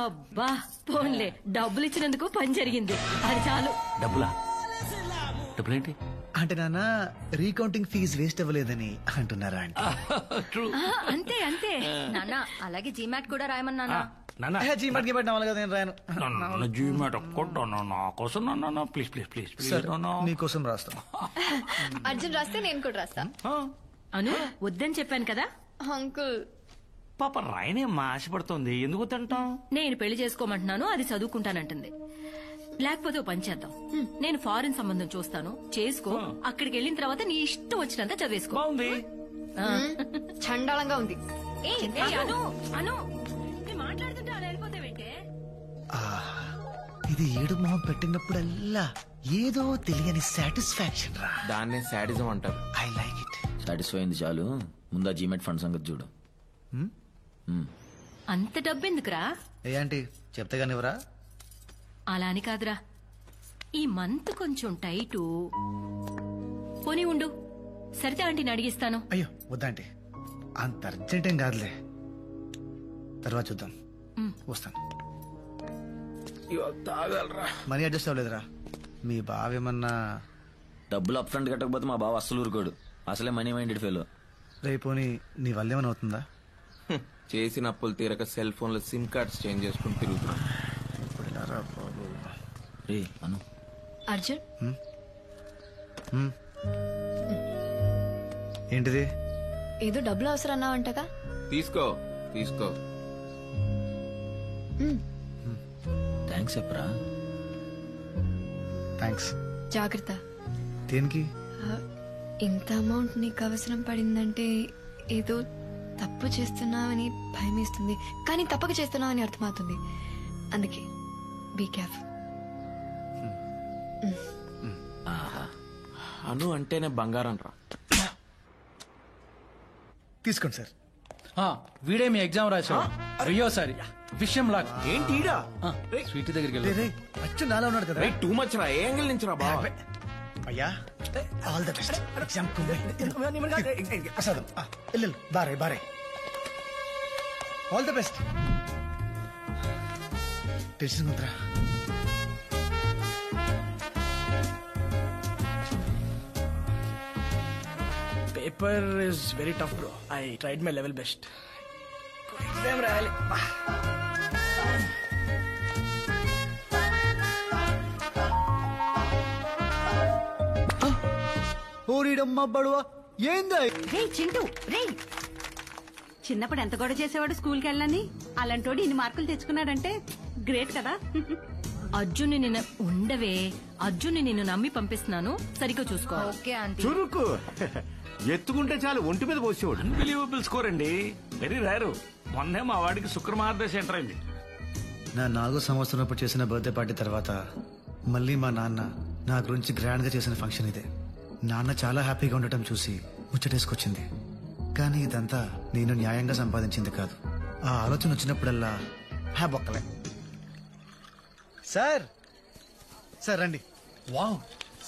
Speaker 4: అబ్బా పోన్లే, డబ్బులు ఇచ్చినందుకు పని జరిగింది, అది చాలు.
Speaker 1: డబ్బులా? డబ్బులేంటి
Speaker 2: అంటే నాన్న రీకౌంటింగ్ ఫీజు వేస్ట్ అవ్వలేదని అంటున్నారా?
Speaker 6: అంతే అంతే నాన్న. అలాగే జీమాట్ కూడా రాయమన్నా.
Speaker 2: జీమాట్ గిమాట్ నవ్వాలి కదా, నేను రాయను.
Speaker 1: జీమాట్ ఒక్కటి నా కోసం నాన్న, ప్లీజ్ ప్లీజ్ ప్లీజ్ ప్లీజ్.
Speaker 2: నీకోసం రాస్తా.
Speaker 3: అర్జున్ రాస్తే నేను కూడా రాస్తా.
Speaker 4: అను వద్దని చెప్పాను కదా
Speaker 3: అంకుల్.
Speaker 1: పాప రాయనేమ్మా ఆశపడుతోంది, ఎందుకు తింటాం?
Speaker 4: నేను పెళ్లి చేసుకోమంటున్నాను, అది చదువుకుంటానంటుంది. లేకపోతే ఓ పని చేద్దాం, నేను ఫారిన్ సంబంధం చూస్తాను, చేసుకో. అక్కడికి వెళ్ళిన తర్వాత నీ ఇష్టం వచ్చినంత చదివేసుకో.
Speaker 1: బాగుంది.
Speaker 3: చండాలంగా ఉంది.
Speaker 4: అను అను మాట్లాడుతుంటే అలా వెళ్ళిపోతావేంటే?
Speaker 2: ఇది ఏడు మొహం పెట్టినప్పుడల్లా ఏదో తెలియని సాటిస్ఫాక్షన్ రా.
Speaker 8: దాన్నే సాడిజం అంటారు.
Speaker 2: I like it.
Speaker 7: సాటిస్ఫై అయింది చాలు, ముందా జీమెట్ ఫండ్ సంగతి చూడు.
Speaker 4: అంత డబ్బెందుకురా?
Speaker 2: ఏ ఆంటీ చెప్తే కానివరా?
Speaker 4: అలా అని కాదురా, ఈ మంత్ కొంచెం టైటు. పోనీ ఉండు, సరితే ఆంటీని అడిగిస్తాను.
Speaker 2: అయ్యో వద్దాంటీ, అంత అర్జెంట్ ఏం కాదులే, తర్వాత చూద్దాం. వస్తాను. Money adjust అవ్వలేదురా? మీ బావేమన్నా
Speaker 7: డబ్బులు అప్ ఫ్రంట్ కట్టకపోతే మా బావ అస్సలు ఊరుకోడు, అసలే మనీ మైండెడ్ ఫెలో.
Speaker 2: రేపోని నీ వల్ల ఏమైనా అవుతుందా?
Speaker 8: చేసిన అప్పులు తీరక సెల్ ఫోన్ లో సిమ్ కార్డ్స్ చేంజ్ చేసుకుని తిరుగుతున్నా.
Speaker 7: అను
Speaker 3: అర్జున్
Speaker 2: ఏంటిది?
Speaker 3: ఏదో డబ్బులు అవసరం అన్నావంటగా?
Speaker 8: తీసుకో తీసుకో.
Speaker 7: థ్యాంక్స్ చెప్పరా.
Speaker 3: థ్యాంక్స్. జాగ్రత్త.
Speaker 2: దేనికి?
Speaker 3: ఇంత అమౌంట్ నీకు అవసరం పడిందంటే ఏదో తప్పు చేస్తున్నావని భయం వేస్తుంది, కానీ తప్పక చేస్తున్నావని అర్థమవుతుంది. అందుకే బీ కేర్ఫుల్.
Speaker 8: అను అంటేనే బంగారం రా.
Speaker 2: తీసుకోండి సార్.
Speaker 13: వీడే మీ ఎగ్జామ్ రాశాడు. అయ్యోసారి విషయం లాగా
Speaker 8: ఏంటి
Speaker 13: స్వీట్ దగ్గరికి వెళ్ళి
Speaker 2: అచ్చు నాలా ఉన్నాడు కదా.
Speaker 8: టూ మచ్ రా. ఏ యాంగిల్ నుంచి రా బాబా?
Speaker 2: అయ్యా ఆల్ ద బెస్ట్. ఎగ్జామ్ ప్రసాదం బారే బారే. All the best. టెన్షన్ ఉందిరా.
Speaker 14: Paper is very tough, bro. I tried my level best. Exam రాయాలి.
Speaker 2: ఓరిడమ్మ బడువా, ఏందా
Speaker 15: రే చింటూ రే, చిన్నప్పుడు ఎంత గొడవ చేసేవాడు స్కూల్కి వెళ్ళని, అలాంటోడు ఇన్ని మార్కులు తెచ్చుకున్నాడంటే గ్రేట్ కదా.
Speaker 4: అర్జున్ని నిన్న ఉండవే, అర్జున్ని నిన్ను నమ్మి పంపిస్తున్నాను, సరిగ్గా చూసుకో.
Speaker 6: Okay aunty.
Speaker 16: చురుకు ఎత్తుకుంటే చాలు ఒంటి మీద పోసేవాడు.
Speaker 1: అన్బిలీవబుల్ స్కోర్ అండి, వెరీ రేరు. మొన్నే మా వాడికి శుక్రమార్దశ ఎంటర్ అయింది.
Speaker 2: నా 4వ సంవత్సరం చేసిన బర్త్డే పార్టీ తర్వాత మళ్ళీ మా నాన్న నా గురించి గ్రాండ్ గా చేసిన ఫంక్షన్ ఇదే. నాన్న చాలా హ్యాపీగా ఉండటం చూసి ముచ్చటేసుకొచ్చింది. కానీ ఇదంతా నేను న్యాయంగా సంపాదించింది కాదు. ఆ ఆలోచన వచ్చినప్పుడల్లా బొక్కలే. సార్ సార్ రండి.
Speaker 13: వావ్,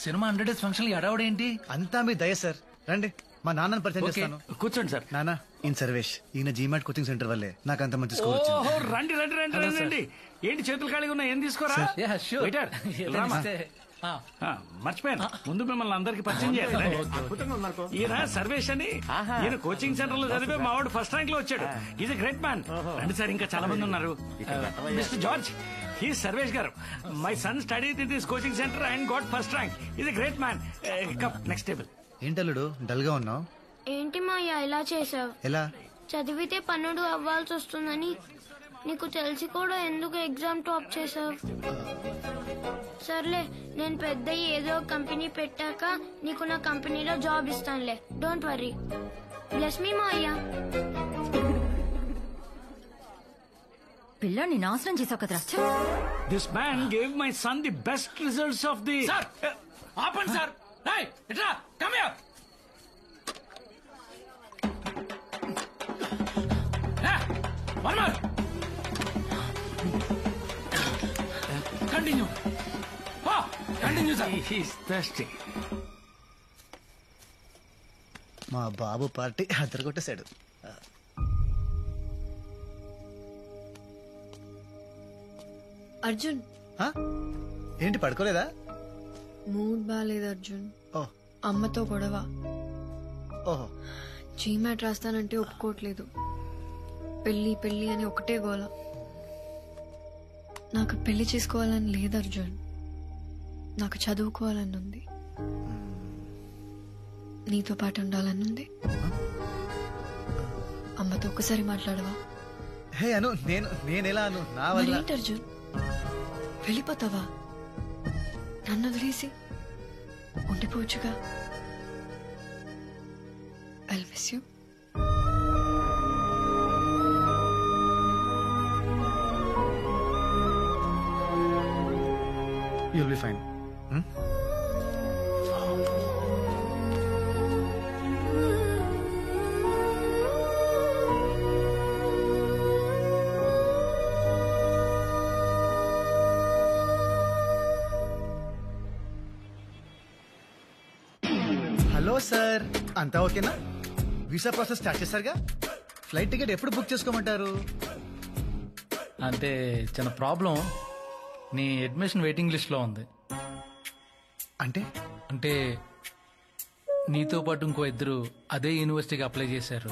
Speaker 13: సినిమా 100 డేస్ ఫంక్షన్ అడవడేంటి?
Speaker 2: అంతా మీ దయ సార్, రండి. మా నాన్నని పరిచయం చేస్తాను.
Speaker 1: కూర్చోండి సార్.
Speaker 2: నాన్న ఈయన సర్వేష్, ఈయన జీమాట్ కోచింగ్ సెంటర్ వల్లే నాకు అంత మంచి స్కోర్ వచ్చింది.
Speaker 1: ఓహో, రండి రండి రండి రండి రండి. ఏంటి చేతులు ఖాళీగా ఉన్నాయి, ఏం తీసుకోరా? Waiter, రామా. మర్చిపోయాను, ముందు మిమ్మల్ని అందరికి పరిచయం చేయాలి. ఈయన సర్వేష్ అని, ఈయన కోచింగ్ సెంటర్ లో చదివే మా వాడు ఫస్ట్ ర్యాంక్ లో వచ్చాడు. Is a great man. రండి సార్, ఇంకా చాలా మంది ఉన్నారు. మిస్టర్ జార్జ్, హీ సర్వేష్ గారు. My son studied in this coaching centre and got first rank. Is a great man. Come next table.
Speaker 2: ఏంటల్లుడు డల్ గా ఉన్నావు?
Speaker 5: ఏంటి మాయా ఇలా చేసావు?
Speaker 2: ఎలా?
Speaker 5: చదివితే పన్నుడు అవ్వాల్సి వస్తుందని నీకు తెలిసి కూడా ఎందుకు ఎగ్జామ్ టాప్ చేసావు? సర్లే, నేను పెద్ద ఏదో కంపెనీ పెట్టాక నీకు నా కంపెనీలో జాబ్ ఇస్తానులే. Don't worry. Bless me Maya.
Speaker 6: పిల్లాన్ని నాశనం చేసావు కదరా.
Speaker 1: This man gave my son the best results of the. ఆపండి సార్. ఇట్లా come here. One more. Continue. Continue sir. He is thirsty.
Speaker 2: మా బాబు పార్టీ అద్దరగొట్టేశాడు.
Speaker 3: అర్జున్,
Speaker 2: ఏంటి పడుకోలేదా?
Speaker 3: మూడ్ బాగాలేదు అర్జున్. అమ్మతో గొడవ.
Speaker 2: ఓహో.
Speaker 3: జీమాట్ రాస్తానంటే ఒప్పుకోవట్లేదు. పెళ్లి పెళ్లి అని ఒకటే గోల. నాకు పెళ్లి చేసుకోవాలని లేదు అర్జున్, నాకు చదువుకోవాలని ఉంది. నీతో పాటు ఉండాలని ఉంది. అమ్మతో ఒక్కసారి మాట్లాడవా?
Speaker 2: హే అను, నేనెలా అను? నా వల్ల.
Speaker 3: ఏంటి అర్జున్, వెళ్ళిపోతావా? నన్ను వదిలేసి ఉండిపోవచ్చుగా. I miss you.
Speaker 2: You'll be fine. Hello sir, అంతా ఓకేనా? వీసా ప్రాసెస్ స్టార్ట్ చేశారుగా? ఫ్లైట్ టికెట్ ఎప్పుడు బుక్ చేసుకోమంటారు?
Speaker 13: అంటే చిన్న ప్రాబ్లం, నీ అడ్మిషన్ వెయిటింగ్ లిస్ట్ లో ఉంది. అంటే నీతో పాటు ఇంకో ఇద్దరు అదే యూనివర్సిటీకి అప్లై చేశారు.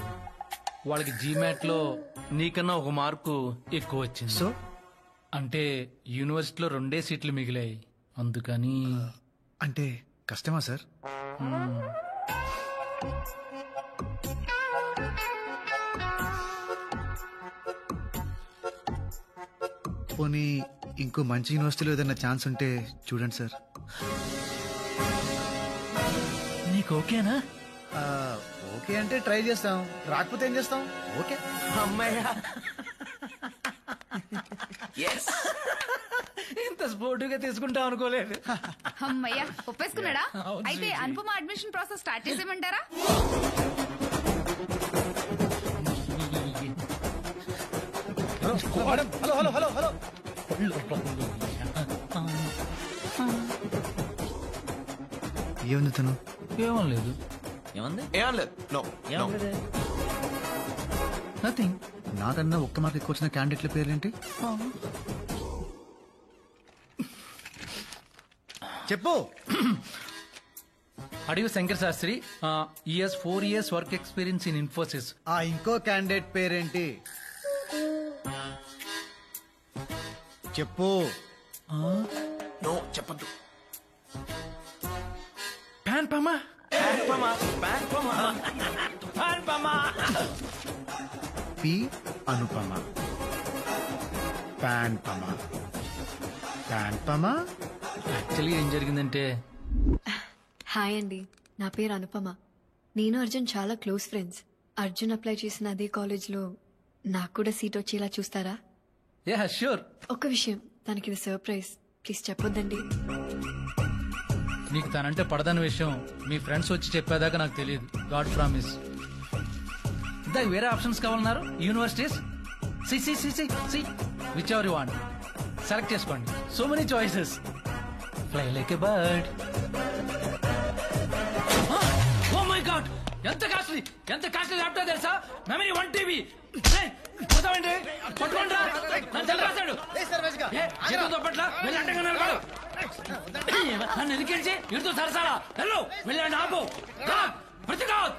Speaker 13: వాళ్ళకి జీమాట్ లో నీకన్నా ఒక మార్కు ఎక్కువ వచ్చింది.
Speaker 2: సో
Speaker 13: అంటే యూనివర్సిటీలో 2 సీట్లు మిగిలాయి, అందుకని.
Speaker 2: అంటే కష్టమా సార్? పోనీ ఇంకో మంచి యూనివర్సిటీలో ఏదైనా ఛాన్స్ ఉంటే చూడండి సార్.
Speaker 13: నీకు ఓకేనా?
Speaker 2: ఓకే అంటే ట్రై చేస్తాం, రాకపోతే ఏం చేస్తాం? ఓకే.
Speaker 12: అమ్మాయ్యా,
Speaker 13: ఇంత స్పోర్టివ్గా తీసుకుంటాం అనుకోలేదు.
Speaker 17: అమ్మయ్యా, ఒప్పేసుకున్నాడా? అయితే అనుపమ అడ్మిషన్ ప్రాసెస్ స్టార్ట్ చేసేయమంటారా?
Speaker 2: Hello hello hello hello. ఏముంది తను?
Speaker 13: ఏమనలేదు.
Speaker 2: నథింగ్. నాకన్నా ఒక్క మార్క్ ఎక్కువ వచ్చిన క్యాండిడేట్ల పేర్లేంటి? చెప్పు.
Speaker 13: అడిగి శంకర్ శాస్త్రి, ఈఎస్ 4 years work experience in Infosys.
Speaker 2: ఆ ఇంకో క్యాండిడేట్ పేరేంటి? చెప్పు.
Speaker 8: చెప్పద్దు.
Speaker 13: ప్యాన్ పమా.
Speaker 2: పి అనుపమ ప్యాన్పమ ప్యాన్పమ.
Speaker 13: యాక్చువల్లీ ఏం జరిగిందంటే
Speaker 3: హాయ్ అండి, నా పేరు అనుపమ. నేను అర్జున్ చాలా క్లోజ్ ఫ్రెండ్స్. అర్జున్ అప్లై చేసిన అదే కాలేజ్లో నాకు కూడా సీట్ వచ్చేలా చూస్తారా?
Speaker 13: Yeah sure.
Speaker 3: ఒక్క విషయం, తనకి ఇది సర్ప్రైజ్, ప్లీజ్ చెప్పొద్దండి.
Speaker 13: నీకు తనంటే పడదన్న విషయం మీ ఫ్రెండ్స్ వచ్చి చెప్పేదాకా నాకు తెలియదు. God promise. ఇందాక వేరే ఆప్షన్స్ కావాలన్నారు. Universities see whichever you want select చేసుకోండి. So many choices. Fly like a bird. Oh my god, ఎంత కాస్ట్లీ ల్యాప్టాప్ తెలుసా? Memory 1 TB. పోతామండి, పట్టుకోండి. నన్ను ఎదికించి ఇడుతూ సరసాలా వెళ్ళు, వెళ్ళండి. ఆపు, ప్రతిఘాత్.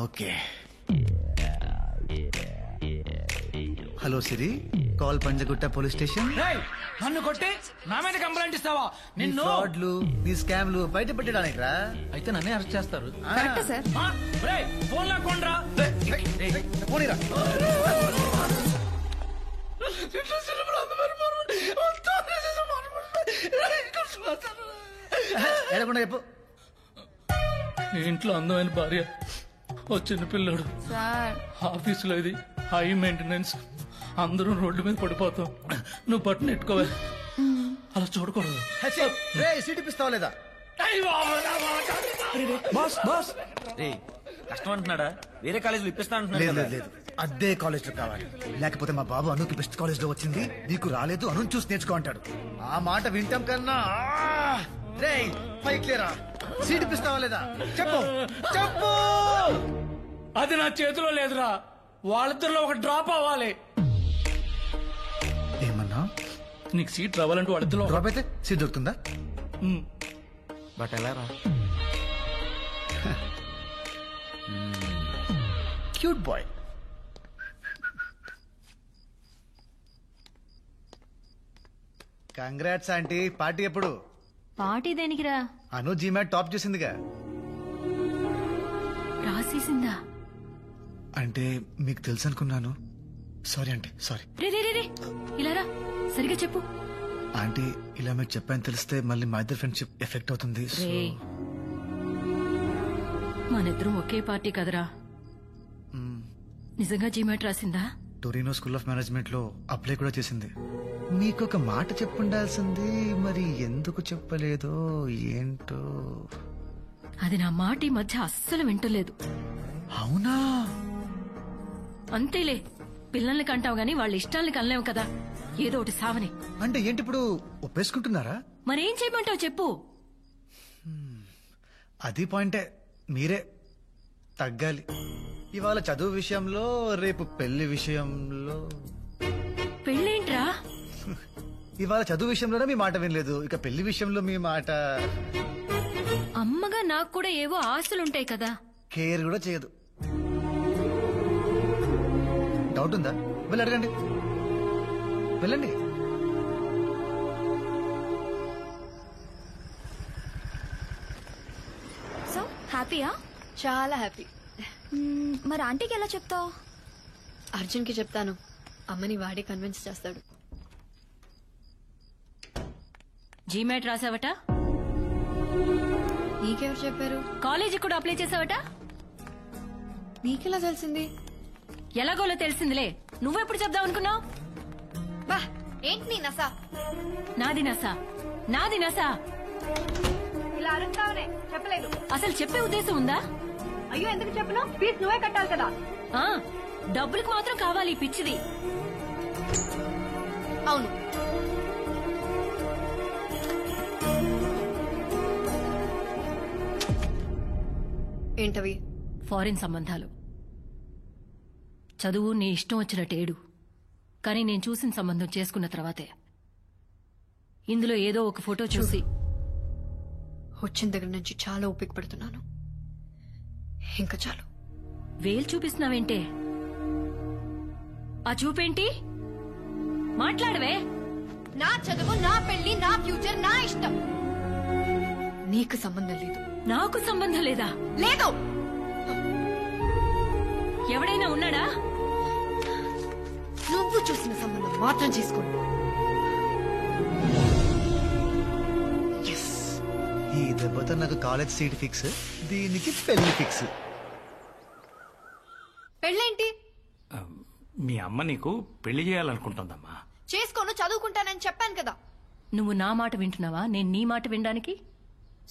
Speaker 2: Okay. Hello Siri, call Panjagutta police station.
Speaker 13: నన్ను కొట్టి నా మీద కంప్లైంట్ ఇస్తావా? నిన్ను
Speaker 2: ఫ్రాడ్లు, నీ స్కామ్లు బయట పెట్టడానికి రా.
Speaker 13: అయితే నన్నే అరెస్ట్ చేస్తారు.
Speaker 1: ఫోన్ లాక్కోండ్రా.
Speaker 2: చెప్పు.
Speaker 13: ఇంట్లో అందమైన భార్య, ఓ చిన్న పిల్లడు, ఆఫీసులో ఇది హై మెయింటెనెన్స్, అందరూ రోడ్డు మీద పడిపోతాం. నువ్వు బట్టను ఎట్టుకోవాలి, అలా చూడకూడదు.
Speaker 2: సీట్ ఇప్పిస్తావా లేదా?
Speaker 7: కష్టం అంటున్నాడా? వేరే కాలేజీలో ఇప్పిస్తా
Speaker 2: లేదు
Speaker 7: అంటున్నాడు.
Speaker 2: లేదు, అదే కాలేజ్ లో కావాలి. లేకపోతే మా బాబు అనుకి బెస్ట్ కాలేజ్ లో వచ్చింది, నీకు రాలేదు, అను చూసి నేర్చుకో అంటాడు. ఆ మాట వింటాం కన్నా పైకి లేరా. సీట్ ఇప్పిస్తావా లేదా? చెప్పు చెప్పు.
Speaker 1: అది నా చేతిలో లేదురా. వాళ్ళిద్దరిలో ఒక డ్రాప్ అవ్వాలి.
Speaker 2: ఏమన్నా?
Speaker 13: నీకు సీట్ రావాలంటే వాళ్ళిద్దరిలో
Speaker 2: డ్రాప్ అయితే సీట్ దొరుకుతుందా?
Speaker 7: బట్ ఎలా రా?
Speaker 2: Cute boy. Congrats aunty. Party ఎప్పుడు?
Speaker 4: పార్టీ దేనికిరా?
Speaker 2: అను జీమాట్ టాప్ చేసిందిగా.
Speaker 4: రాసేసిందా?
Speaker 2: అంటే మీకు తెలుసు అనుకున్నాను. Sorry aunty, sorry.
Speaker 4: రే ఇలా రా, సరిగా చెప్పు.
Speaker 2: ఆంటీ, ఇలా మీకు చెప్పాను తెలిస్తే మళ్ళీ మా ఇద్దరు ఫ్రెండ్షిప్ ఎఫెక్ట్ అవుతుంది.
Speaker 4: మనిద్దరం ఒకే పార్టీ కదరా. నిజంగా జీమాట్ రాసిందా?
Speaker 2: టొరినో స్కూల్ ఆఫ్ మేనేజ్మెంట్ లో అప్లై కూడా చేసింది. మీకు ఒక మాట చెప్పుండాల్సింది, మరి ఎందుకు చెప్పలేదో ఏంటో.
Speaker 4: అది నా మాట ఈ మధ్య అస్సలు వింటలేదు.
Speaker 2: అవునా?
Speaker 4: అంతేలే, పిల్లల్ని కంటావు గాని వాళ్ళ ఇష్టాల్ని కనలేవు కదా, ఏదో ఒకటి సావని.
Speaker 2: అంటే ఏంటి ఇప్పుడు ఒప్పేసుకుంటున్నారా?
Speaker 4: మరేం చేయమంటావు చెప్పు.
Speaker 2: అది పాయింటే, మీరే తగ్గాలి. ఇవాళ చదువు విషయంలో, రేపు పెళ్లి విషయంలో.
Speaker 4: పెళ్ళేంట్రా?
Speaker 2: ఇవాళ చదువు విషయంలోనే మీ మాట వినలేదు, ఇక పెళ్లి విషయంలో మీ మాట.
Speaker 4: అమ్మగా నాకు కూడా ఏవో ఆశలుంటాయి కదా.
Speaker 2: కేర్ కూడా చేయదు. డౌట్ ఉందా? వెళ్ళి అడగండి, వెళ్ళండి.
Speaker 10: సో హ్యాపీయా?
Speaker 3: చాలా హ్యాపీ.
Speaker 10: మరి ఆంటీకి ఎలా చెప్తావు?
Speaker 3: అర్జున్కి చెప్తాను, అమ్మని వాడే కన్విన్స్ చేస్తాడు.
Speaker 4: జీమాట్ రాసావట?
Speaker 3: నీకెవరు చెప్పారు?
Speaker 4: కాలేజీ కూడా అప్లై చేసావట?
Speaker 3: నీకెలా తెలిసింది?
Speaker 4: ఎలాగోలో తెలిసిందిలే, నువ్వెప్పుడు చెప్దాం అనుకున్నావు?
Speaker 3: బా, ఏంటి నీ నసా?
Speaker 4: నాది నసా, నాది నసా.
Speaker 6: ఇలా అరుస్తావునే, చెప్పలేదు.
Speaker 4: అసలు చెప్పే ఉద్దేశం ఉందా?
Speaker 6: అయ్యో, ఎందుకు చెప్పను? ఫీజు నువ్వే కట్టాలి కదా.
Speaker 4: డబ్బులకు మాత్రం కావాలి ఈ పిచ్చిది.
Speaker 3: అవును, ఏంటవి?
Speaker 4: ఫారిన్ సంబంధాలు. చదువు నీ ఇష్టం వచ్చినట్టేడు, కానీ నేను చూసిన సంబంధం చేసుకున్న తర్వాతే ఇందులో ఏదో ఒక ఫోటో చూసి
Speaker 3: వచ్చిన దగ్గర నుంచి చాలా ఓపిక పడుతున్నాను. ఇంకా చాలు.
Speaker 4: వేలు చూపిస్తున్నావేంటే? ఆ చూపేంటి? మాట్లాడవే.
Speaker 3: నా చదువు, నా పెళ్లి, నా ఫ్యూచర్, నా ఇష్టం. నీకు సంబంధం లేదు.
Speaker 4: నాకు సంబంధం లేదా?
Speaker 3: లేదు.
Speaker 4: ఎవడైనా ఉన్నాడా?
Speaker 3: నువ్వు చూసిన సంబంధం మాత్రం చేసుకోండి.
Speaker 2: ఈ దెబ్బతో నాకు కాలేజ్ సీట్ ఫిక్స్, దీనికి పెళ్లి ఫిక్స్.
Speaker 3: పెళ్ళేంటి?
Speaker 1: మీ అమ్మ నీకు పెళ్లి చేయాలనుకుంటుందమ్మా.
Speaker 3: చేసుకోను, చదువుకుంటానని చెప్పాను కదా.
Speaker 4: నువ్వు నా మాట వింటున్నావా, నేను నీ మాట వినడానికి?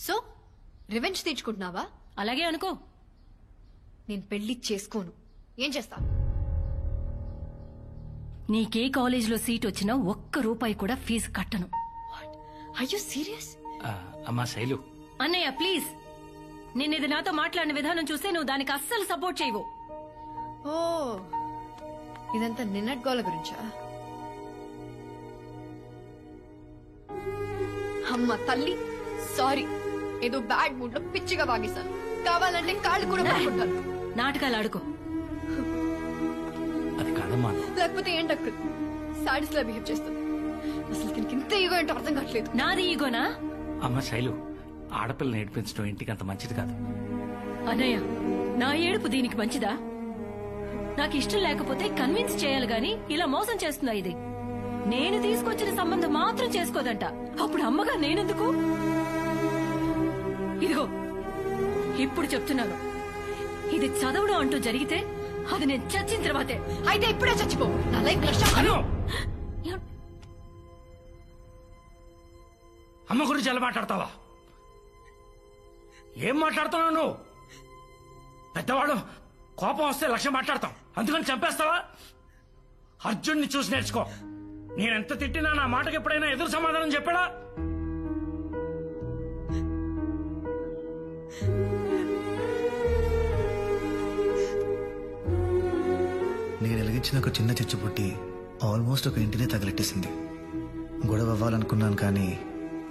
Speaker 3: సో రివెంజ్ తీర్చుకుంటున్నావా?
Speaker 4: అలాగే అనుకో.
Speaker 3: నేను పెళ్లి చేసుకోను. ఏం చేస్తా?
Speaker 4: నీకే కాలేజీలో సీట్ వచ్చినా ₹1 కూడా ఫీజు కట్టను.
Speaker 3: Are you serious?
Speaker 1: అమ్మా శైలు.
Speaker 4: అన్నయ్య ప్లీజ్, నేనిది నాతో మాట్లాడిన విధానం చూస్తే నువ్వు దానికి అస్సలు సపోర్ట్ చేయవు.
Speaker 3: ఓ, ఇదంతా నిన్నటి గోల గురించా? అమ్మ తల్లి, సారీ. ఏదో బ్యాడ్ మూడ్ లో పిచ్చిగా వాగేశాను. కావాలంటే కాళ్ళు కూడా పట్టుకుంటాను.
Speaker 4: నాటకాలు ఆడుకో.
Speaker 1: అది కాదమ్మా.
Speaker 3: లేకపోతే ఏంటక్కడ సాడీస్ లా బిహేవ్ చేస్తుంది. అసలు దీనికి ఇంత ఈగో ఏంటో అర్థం కావట్లేదు.
Speaker 4: నాది ఈగోనా?
Speaker 1: అమ్మ శైలు, ఆడపిల్లని ఏడిపించడం ఇంటికి అంత మంచిది కాదు.
Speaker 4: అన్నయ్య, నా ఏడుపు దీనికి మంచిదా? నాకు ఇష్టం లేకపోతే కన్విన్స్ చేయాలి గాని ఇలా మోసం చేస్తున్నా. ఇది నేను తీసుకొచ్చిన సంబంధం మాత్రం చేసుకోదంట. అప్పుడు అమ్మగా నేనెందుకు? ఇదిగో ఇప్పుడు చెప్తున్నాను, ఇది చదవడం అంటూ జరిగితే అది నేను చచ్చిన తర్వాతే.
Speaker 3: అయితే ఇప్పుడే చచ్చిపో. నా లైఫ్
Speaker 1: అమ్మ గురించి ఎలా మాట్లాడతావా? ఏం మాట్లాడుతున్నావు నువ్వు? పెద్దవాడు కోపం వస్తే లక్ష్యం మాట్లాడతాం, అందుకని చంపేస్తావా? అర్జున్ని చూసి నేర్చుకో. నేనెంత తిట్టినా నా మాటకి ఎప్పుడైనా ఎదురు సమాధానం చెప్పాడా?
Speaker 2: నేను వెలిగించిన ఒక చిన్న చిచ్చు పుట్టి ఆల్మోస్ట్ ఒక ఇంటినే తగలెట్టేసింది. గొడవ అవ్వాలనుకున్నాను, కానీ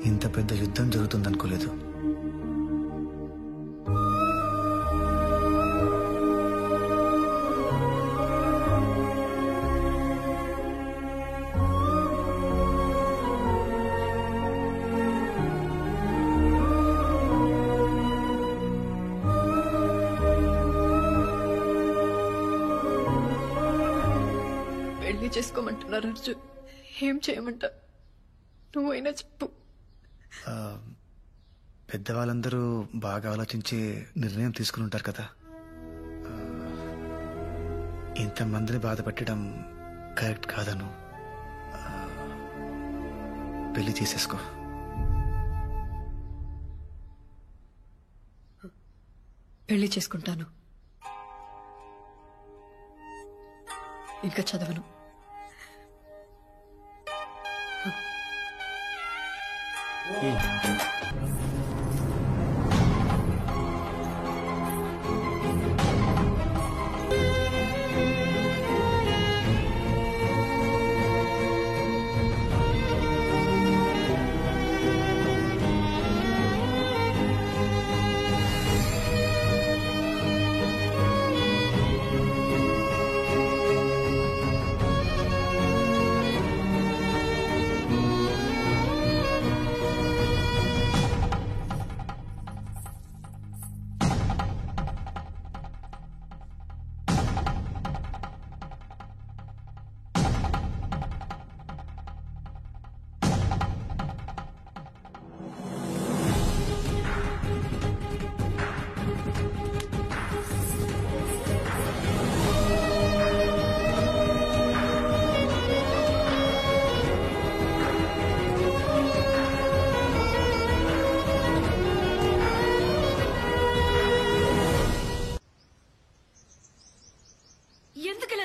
Speaker 2: ఇంత పెద్ద యుద్ధం జరుగుతుందనుకోలేదు.
Speaker 3: పెళ్లి చేసుకోమంటున్నారు అర్జున్. ఏం చేయమంటా? నువ్వైనా చెప్పు.
Speaker 2: పెద్దవాళ్ళందరూ బాగా ఆలోచించి నిర్ణయం తీసుకుని ఉంటారు కదా. ఇంతమందిని బాధ పెట్టడం కరెక్ట్ కాదను. పెళ్లి చేసేసుకో.
Speaker 3: పెళ్లి చేసుకుంటాను. ఇంకా చదవను.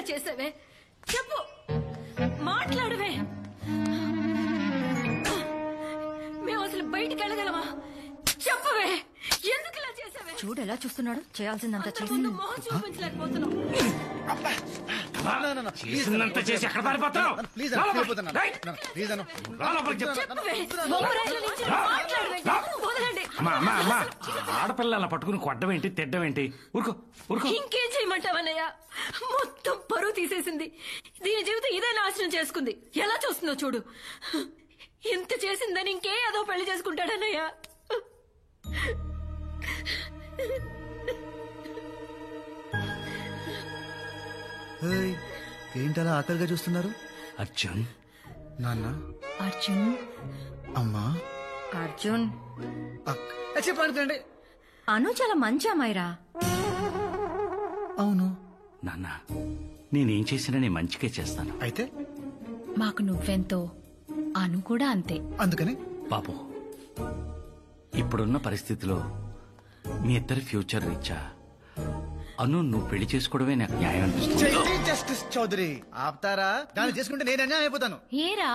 Speaker 4: చేసావే? చెప్పు, మాట్లాడవే. మేము అసలు బయటికి వెళ్ళగలమా? చెప్పవే, ఎందుకు ఇలా చేసావే?
Speaker 6: చూడు ఎలా చూస్తున్నాడు. చేయాల్సిందంతా చేసి
Speaker 4: మొహం చూపించలేకపోతున్నావు.
Speaker 1: చేసిందంతా చేసి ఎక్కడ పారిపోతున్నావు? ఆడపిల్ల పట్టుకుని కొట్టమేంటి, తిట్టమేంటి? ఊరుకో ఊరుకో.
Speaker 4: ఇంకేం చేయమంటావన్నయ్య? మొత్తం పరువు తీసేసింది. దీని జీవితం ఇదే నాశనం చేసుకుంది. ఎలా చూస్తుందో చూడు. ఇంత చేసిందని ఇంకే ఏదో పెళ్లి చేసుకుంటాడన్నయ్య.
Speaker 2: ఏంటలా ఆకలిగా చూస్తున్నారు?
Speaker 1: అర్జున్,
Speaker 2: నాన్న,
Speaker 6: అర్జున్,
Speaker 2: అమ్మా,
Speaker 6: అర్జున్
Speaker 2: చెప్పండి.
Speaker 6: అను చాలా మంచి అమ్మాయిరా.
Speaker 2: అవును
Speaker 1: నాన్న, నేనేం చేసినా నేను మంచిగా చేస్తాను.
Speaker 2: అయితే
Speaker 10: మాకు నువ్వెంతో అను కూడా అంతే.
Speaker 2: అందుకని
Speaker 1: బాబు, ఇప్పుడున్న పరిస్థితిలో మీ ఇద్దరి ఫ్యూచర్ రీచా అను నువ్వు పెళ్లి చేసుకోవడమే నాకు న్యాయం అనిపిస్తుంది.
Speaker 2: జస్టిస్ చౌదరి ఆపుతారా? దాన్ని చేసుకుంటే నేను అన్యాయం అయిపోతాను.
Speaker 6: ఏరా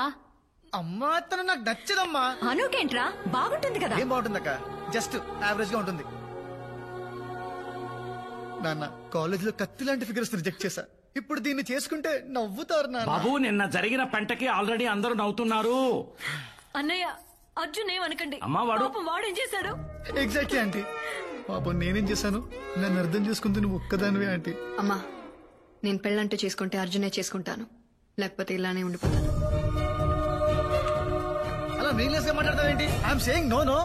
Speaker 2: అమ్మా, తను నాకు నచ్చదమ్మా.
Speaker 6: అనుకేంట్రా, బాగుంటుంది కదా.
Speaker 2: ఏం బాగుంటుందక్క, జస్ట్ యావరేజ్ గా ఉంటుంది. నాన్న, కాలేజ్ లో కత్తి లాంటి ఫిగర్స్ రిజెక్ట్ చేశా. ఇప్పుడు దీన్ని చేసుకుంటే నవ్వుతారు నాన్న.
Speaker 1: బాబు, నిన్న జరిగిన పంటకి ఆల్రెడీ అందరూ నవ్వుతున్నారు.
Speaker 4: అన్నయ్య, అర్జున్ ఏమనకండి.
Speaker 1: అమ్మా,
Speaker 4: వాడేం చేశాడు?
Speaker 2: Exactly aunty. పాపం నేనేం చేశాను? నన్ను అర్థం చేసుకుంటే నువ్వు ఒక్కదానివే ఆంటీ.
Speaker 3: అమ్మా, నేను పెళ్ళంటూ చేసుకుంటే అర్జునే చేసుకుంటాను, లేకపోతే ఇలానే ఉండిపోతాను.
Speaker 2: అలా మీనింగ్లెస్ గా మాట్లాడతావేంటి? I'm saying no no.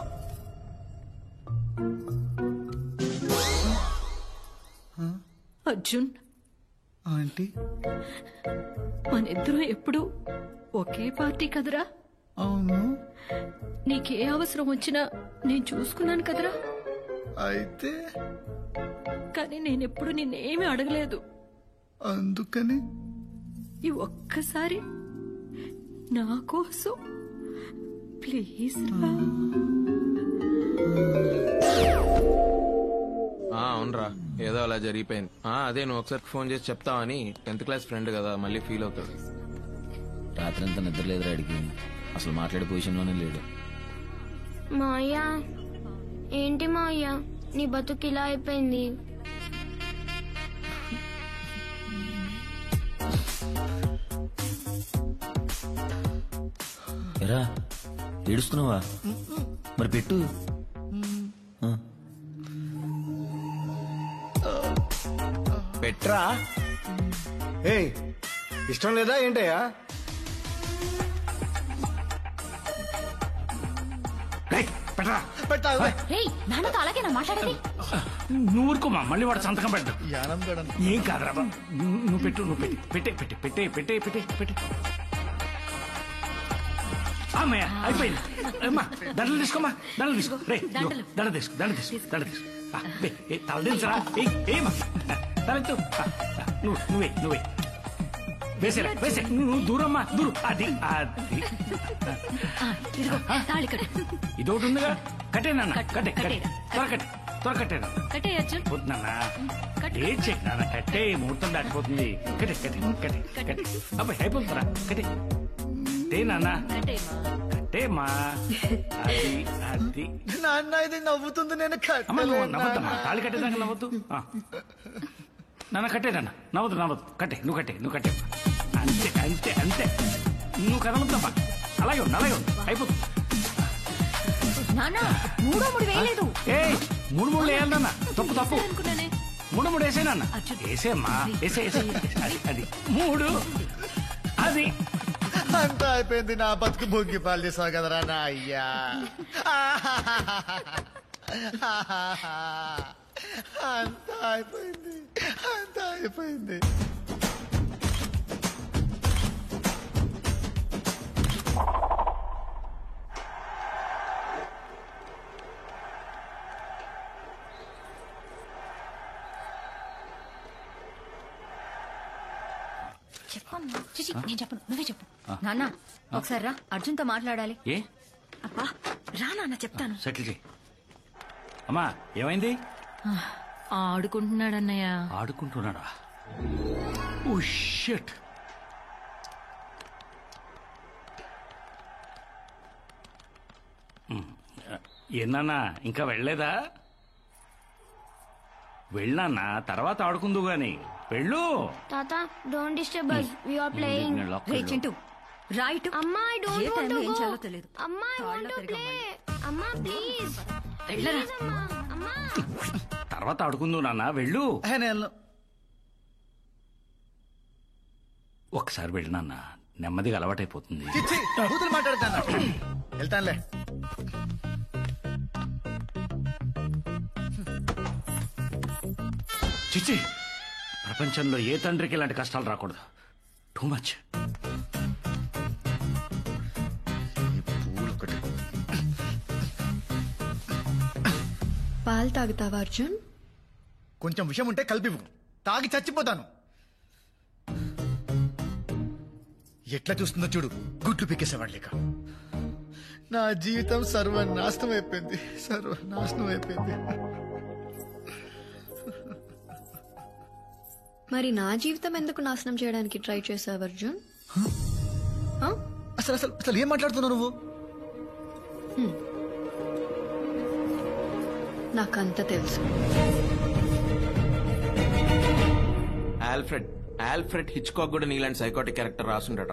Speaker 4: Arjun,
Speaker 2: aunty,
Speaker 4: మనిద్దరం ఎప్పుడు ఒకే పార్టీ కదరా?
Speaker 2: అవును.
Speaker 4: నీకే అవసరం వచ్చినా నేను చూసుకున్నాను కదరా.
Speaker 2: అయితే
Speaker 4: కానీ నేనెప్పుడు నిన్నేమీ అడగలేదు.
Speaker 2: అందుకని
Speaker 4: ఈ ఒక్కసారి నా కోసం ప్లీజ్ రా.
Speaker 8: అవునరా, ఏదో అలా జరిగిపోయింది. అదే నువ్వు ఒకసారి ఫోన్ చేసి చెప్తావని. 10th క్లాస్ ఫ్రెండ్ కదా, మళ్ళీ ఫీల్ అవుతాడు.
Speaker 7: రాత్రి అంతా నిద్ర లేదు రాడికి, అసలు మాట్లాడే పొజిషన్ లోనే లేడు.
Speaker 5: మాయ, ఏంటి మాయ నీ బతుకు ఇలా అయిపోయింది?
Speaker 7: ఎరా ఏడుస్తున్నావా? మరి పెట్టు.
Speaker 11: పెట్రా. ఏయ్, ఇష్టం లేదా ఏంటయ్యా?
Speaker 10: రేయ్, నాన్నతో అలాగేనా మాట్లాడేది?
Speaker 1: నువ్వు ఊరుకోమా, మళ్ళీ వాడు సంతకం పెట్టు. ఏం కాదురా, నువ్వు పెట్టు, నువ్వు పెట్టే. అమ్మయ్య, అయిపోయింది. అమ్మా, దండలు తీసుకోమా, దండలు తీసుకో. రే, దండ తీసుకో. తల దించరా, ఏమా తలెత్తు. నువ్వే వేసేరా, వేసే. నువ్వు దూరమ్మా, దూరం. అది ఇదొకటి ఉందిగా, కట్టేనా? కట్టే, త్వర కట్టే
Speaker 4: అర్జున్.
Speaker 1: పోతున్నానా? ఏం చెక్కినా కట్టే, ముహూర్తం దాటిపోతుంది. కట్టే. అబ్బాయి అయిపోతుందిరా, కట్టే నాన్న, కట్టేమా. అది
Speaker 2: నాన్న, ఇది నవ్వుతుంది. నేను
Speaker 1: నవ్వుతామా? తాళి కట్టేదాకా నవ్వద్దు. నాన్న కట్టేదన్న, నవ్వదు. కట్టే, నువ్వు కట్టే. అంతే. నువ్వు కదలొద్దమ్మా. అలాగే ఉంది, అయిపోతుంది.
Speaker 6: నాన్న, 3 వేయలేదు.
Speaker 1: ఏ 3 వేయాలన్నా? తప్పు. 3 వేసేనన్న. వేసేమ్మా, వేసే. అది 3. అది
Speaker 2: అంతా అయిపోయింది. నా బతుకు భోగి పాలు చేసావు కదరా నా అయ్యా. అంతా అయిపోయింది.
Speaker 6: చెప్పమ్మా. నేను చెప్పను, నువ్వే చెప్పు. నాన్న, ఒకసారి రా, అర్జున్ తో మాట్లాడాలి.
Speaker 1: ఏ
Speaker 6: అబ్బా, రా నాన్న, చెప్తాను.
Speaker 1: సెటిల్ చేయి. అమ్మా, ఏమైంది?
Speaker 4: ఆడుకుంటున్నాడన్నయ్య.
Speaker 1: ఆడుకుంటున్నాడా? Oh shit. ఏనా ఇంకా వెళ్ళలేదా? వెళ్ళానా, తర్వాత ఆడుకుందు గాని. వెళ్ళు.
Speaker 5: తాత, don't disturb us, we are playing.
Speaker 6: రే చింటూ, రైట్.
Speaker 5: అమ్మా, I don't want to go.
Speaker 6: చేయాలో తెలియదు.
Speaker 5: అమ్మా, I want to play. అమ్మా, ప్లీజ్.
Speaker 6: వెళ్ళరా.
Speaker 5: అమ్మా.
Speaker 1: తర్వాత ఆడుకుందు నాన్న, వెళ్ళు. ఒకసారి వెళ్ళినా నెమ్మదిగా అలవాటైపోతుంది.
Speaker 2: మాట్లాడతాను, వెళ్తానులే.
Speaker 1: చిచ్చి, ప్రపంచంలో ఏ తండ్రికి ఇలాంటి కష్టాలు రాకూడదు. Too much.
Speaker 3: పాలు తాగుతావా అర్జున్?
Speaker 2: కొంచెం విషయం ఉంటే కలిపివు, తాగి చచ్చిపోతాను. ఎట్లా చూస్తుందో చూడు, గుడ్లు పీకేసేవాడు లేక. నా జీవితం సర్వనాశనం అయిపోయింది, సర్వనాశనం అయిపోయింది.
Speaker 3: మరి నా జీవితం ఎందుకు నాశనం చేయడానికి ట్రై చేసావు అర్జున్?
Speaker 2: అసలు అసలు అసలు ఏం మాట్లాడుతున్నావు నువ్వు?
Speaker 3: నాకంత తెలుసు.
Speaker 8: ఆల్ఫ్రెడ్ హిచ్కాక్ కూడా నీలాంటి సైకోటిక్ క్యారెక్టర్ రాసుండట.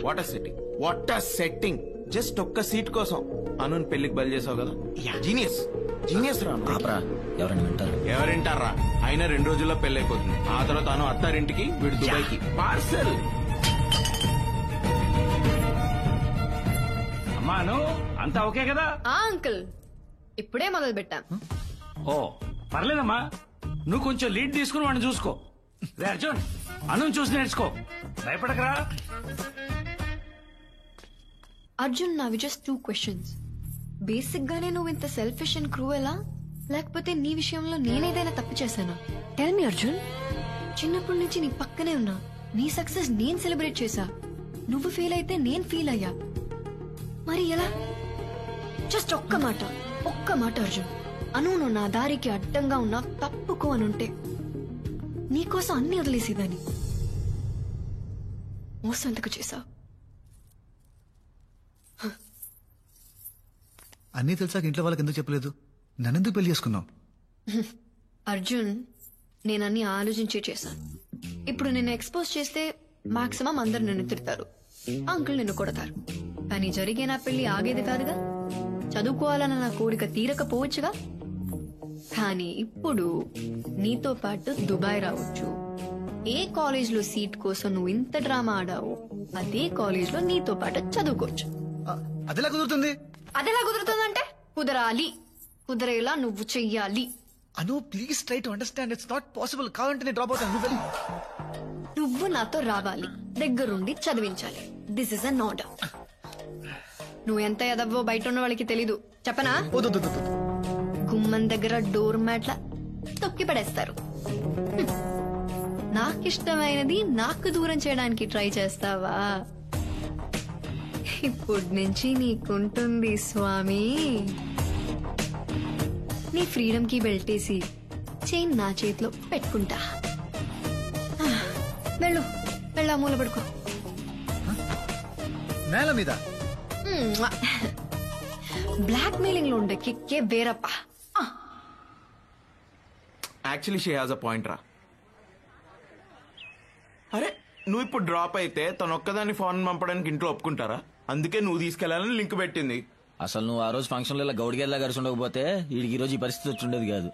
Speaker 8: What a setting. జస్ట్ ఒక్క సీట్ కోసం అనుని పెళ్లికి బలి చేసావు కదా. జీనియస్ రా. ఎవరింటారా? అయినా 2 రోజుల్లో పెళ్లి అయిపోతుంది. ఆ తర్వాత అను అత్తారింటికి, వీడు దుబాయ్కి పార్సల్.
Speaker 1: అమ్మాను అంతా ఓకే కదా?
Speaker 3: అంకుల్ ఇప్పుడే మొదలు పెట్టాం.
Speaker 1: ఓ పర్లేదమ్మా, నువ్వు కొంచెం లీడ్ తీసుకుని వాడిని చూసుకో. రే అర్జున్, అను చూసి నేర్చుకో, భయపడకరా.
Speaker 3: అర్జున్, నావి జస్ట్ 2 questions. బేసిక్ గానే నువ్వు ఇంత సెల్ఫిష్ అండ్ క్రూయలా, లేకపోతే నీ విషయంలో నేనేదైనా తప్పు చేశానా? Tell me Arjun. చిన్నప్పటి నుంచి నీ పక్కనే ఉన్నా, నీ సక్సెస్ నేను సెలబ్రేట్ చేశా. నువ్వు ఫీల్ అయితే నేను ఫీల్ అయ్యా. మరి ఎలా? జస్ట్ ఒక్క మాట అర్జున్. అను నువ్వు నా దారికి అడ్డంగా ఉన్నా తప్పుకో అనుంటే నీకోసం అన్ని వదిలేసేదాన్ని. మోసం ఎందుకు చేశావు?
Speaker 2: అన్నీ తెలిసాక ఇంట్లో వాళ్ళకి ఎందుకు చెప్పలేదు? నన్నెందుకు పెళ్లి చేసుకున్నావు?
Speaker 3: అర్జున్, నేనన్నీ ఆలోచించే చేశాను. ఇప్పుడు నిన్ను ఎక్స్పోజ్ చేస్తే మాక్సిమం అందరు నిన్ను తిడతారు, అంకుల్ నిన్ను కొడతారు. కానీ జరిగే నా పెళ్లి ఆగేది కాదుగా. చదువుకోవాలన్న నా కోరిక తీరకపోవచ్చుగా. కానీ ఇప్పుడు నీతో పాటు దుబాయ్ రావచ్చు. ఏ కాలేజ్ లో సీట్ కోసం నువ్వు ఇంత డ్రామా ఆడావు, అదే కాలేజ్ లో నీతో పాటు చదువుకోవచ్చు.
Speaker 2: అదెలా కుదురుతుంది?
Speaker 3: అదెలా కుదురుతుందంటే కుదరాలి. కుదరేలా నువ్వు చెయ్యాలి.
Speaker 2: Anu please try to understand. It's not possible. కావాలంటే నేను డ్రాప్ అవుతాను.
Speaker 3: నువ్వు నాతో రావాలి, దగ్గరుండి చదివించాలి. This is an order. నువ్వు ఎంత ఎదవ్వో బయట ఉన్న వాళ్ళకి తెలీదు. చెప్పనా? గుమ్మం దగ్గర డోర్ మ్యాట్ల తొక్కి పడేస్తారు. నాకిష్టమైనది నాకు దూరం చేయడానికి ట్రై చేస్తావా? ఇప్పటి నుంచి నీకుంటుంది స్వామి. నీ ఫ్రీడమ్ కి బెల్టేసి చైన్ నా చేతిలో పెట్టుకుంటా. వెళ్ళు, వెళ్ళా మూల పడుకో.
Speaker 2: నేల మీద
Speaker 3: బ్లాక్ మెయిలింగ్ లో ఉండే కిక్కే వేరప్పా.
Speaker 8: Actually she has a point రా. అరే నువ్వు ఇప్పుడు డ్రాప్ అయితే తను ఒక్కదాన్ని ఫోన్ పంపడానికి ఇంట్లో ఒప్పుకుంటారా? అందుకే నువ్వు తీసుకెళ్లాలని లింక్ పెట్టింది.
Speaker 7: అసలు నువ్వు ఆ రోజు ఫంక్షన్ లో ఇలా గౌడిగేలా కలిసి ఉండకపోతే వీడికి ఈ రోజు ఈ పరిస్థితి వచ్చి ఉండేది కాదు.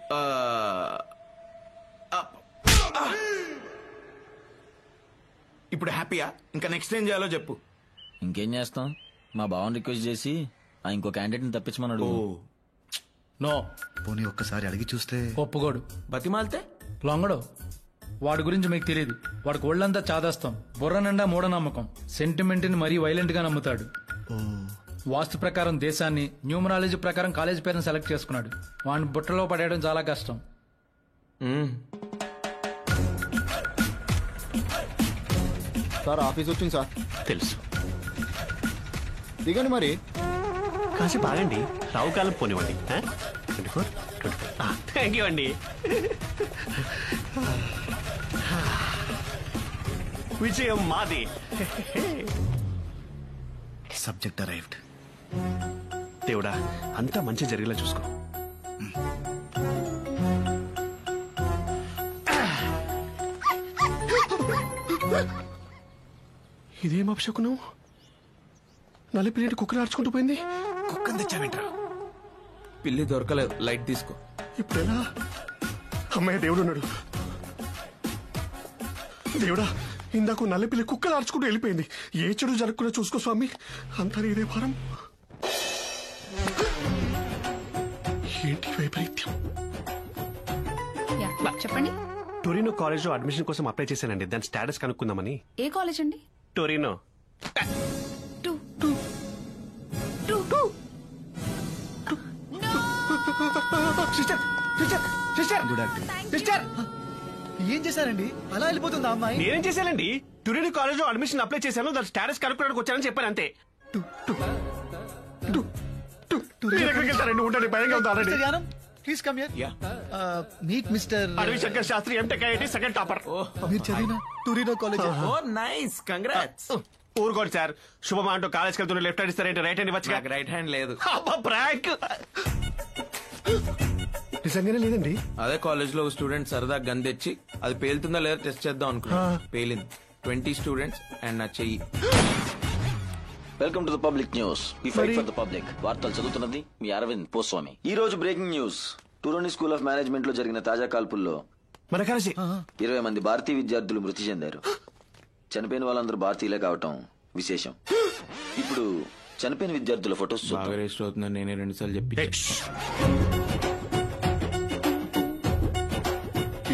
Speaker 8: ఇప్పుడు హ్యాపీయా? ఇంకా నెక్స్ట్ ఏం చేయాలో చెప్పు.
Speaker 7: ఇంకేం చేస్తాం, మా బావని రిక్వెస్ట్ చేసి ఇంకో క్యాండిడేట్ ని తప్పించమన్నాడు.
Speaker 13: నో.
Speaker 2: పోనీ ఒక్కసారి అడిగి చూస్తే
Speaker 13: ఒప్పుకోడు.
Speaker 8: బతిమాలితే
Speaker 13: లొంగడు. వాడి గురించి మీకు తెలియదు. వాడికి ఒళ్ళంతా చాదాస్తాం, బుర్ర నిండా మూఢనమ్మకం, సెంటిమెంట్ ని మరీ వైలెంట్ గా నమ్ముతాడు. వాస్తు ప్రకారం దేశాన్ని, న్యూమరాలజీ ప్రకారం కాలేజ్ పేరుని సెలెక్ట్ చేసుకున్నాడు. వాడిని బుట్టలో పడేయడం చాలా కష్టం.
Speaker 12: సార్ ఆఫీస్ వచ్చింది సార్.
Speaker 16: తెలుసు.
Speaker 12: దిగండి మరి.
Speaker 16: కాసేపు ఆగండి, రావు కాలం పోనివ్వండి. 24, 25. థ్యాంక్ యూ అండి. విజయం మాది.
Speaker 2: Subject arrived.
Speaker 16: దేవుడా, అంతా మంచి జరిగేలా చూసుకో. ఇదేం అపశకునం? నలిపిలేటి కుక్కలు ఆడుచుకుంటూ పోయింది.
Speaker 2: కుక్కని తెచ్చావేంట్రా?
Speaker 8: పిల్లి దొరకలేదు, లైట్ తీసుకో.
Speaker 16: ఇప్పుడు ఎలా? అమ్మాయి దేవుడు ఉన్నాడు. దేవుడా, ఇందాక నల్లపిల్లి కుక్కలు ఆడుచుకుంటూ వెళ్ళిపోయింది. ఏ చెడు జరగకుండా చూసుకో స్వామి. అంతా ఇదే భారం. ఏంటి వైపరీత్యం?
Speaker 17: చెప్పండి.
Speaker 16: టొరినో కాలేజ్ లో అడ్మిషన్ కోసం అప్లై చేశానండి. దాని స్టేటస్ కనుక్కుందామని.
Speaker 17: ఏ కాలేజ్ అండి?
Speaker 16: టొరినో.
Speaker 2: ఏం చేశారండి? అలా వెళ్ళిపోతుంది అమ్మాయి.
Speaker 16: నేనేం చేశానండి? టొరినో కాలేజ్ లో అడ్మిషన్ అప్లై చేశాను. దాని స్టేటస్ కనుక్కోడానికి వచ్చానని చెప్పాను అంతే. మీరు ఎక్కడికి వెళ్తారండి? ఉండండి, భయంగా ఉంది already.
Speaker 2: Please come here. Meet mister
Speaker 16: Aravind Shankar Shastri, MTech IIT second topper.
Speaker 2: మీరు చదివిన Torino college.
Speaker 8: Oh nice, congrats.
Speaker 16: ఊరుకోండి సార్. శుభమా అంటూ కాలేజ్కి వెళ్తున్న లెఫ్ట్ హ్యాండ్ ఇస్తారేంటి? రైట్ హ్యాండ్ ఇవ్వచ్చు.
Speaker 8: రైట్ హ్యాండ్ లేదు.
Speaker 16: ప్రాంక్. నిజంగానే లేదండి.
Speaker 8: అదే కాలేజ్ లో స్టూడెంట్ సరదా గన్ తెచ్చి అది పేలుతుందా లేదా టెస్ట్ చేద్దాం అనుకున్నా. పేలింది. 20 స్టూడెంట్స్ అండ్ నా చెయ్యి.
Speaker 7: Welcome to the public news. We fight for the public. వార్తలు చదువుతున్నది మీ అరవింద్ పోస్వామి. ఈ రోజు breaking news. Torino school of management లో జరిగిన తాజా కాల్పుల్లో 20 మంది భారతీయ విద్యార్థులు మృతి చెందారు. చనిపోయిన వాళ్ళందరూ భారతీయులే కావటం విశేషం. ఇప్పుడు చనిపోయిన విద్యార్థుల ఫొటోస్
Speaker 8: బాగా రిజిస్టర్ అవుతుందని నేనే 2 సార్లు చెప్పి.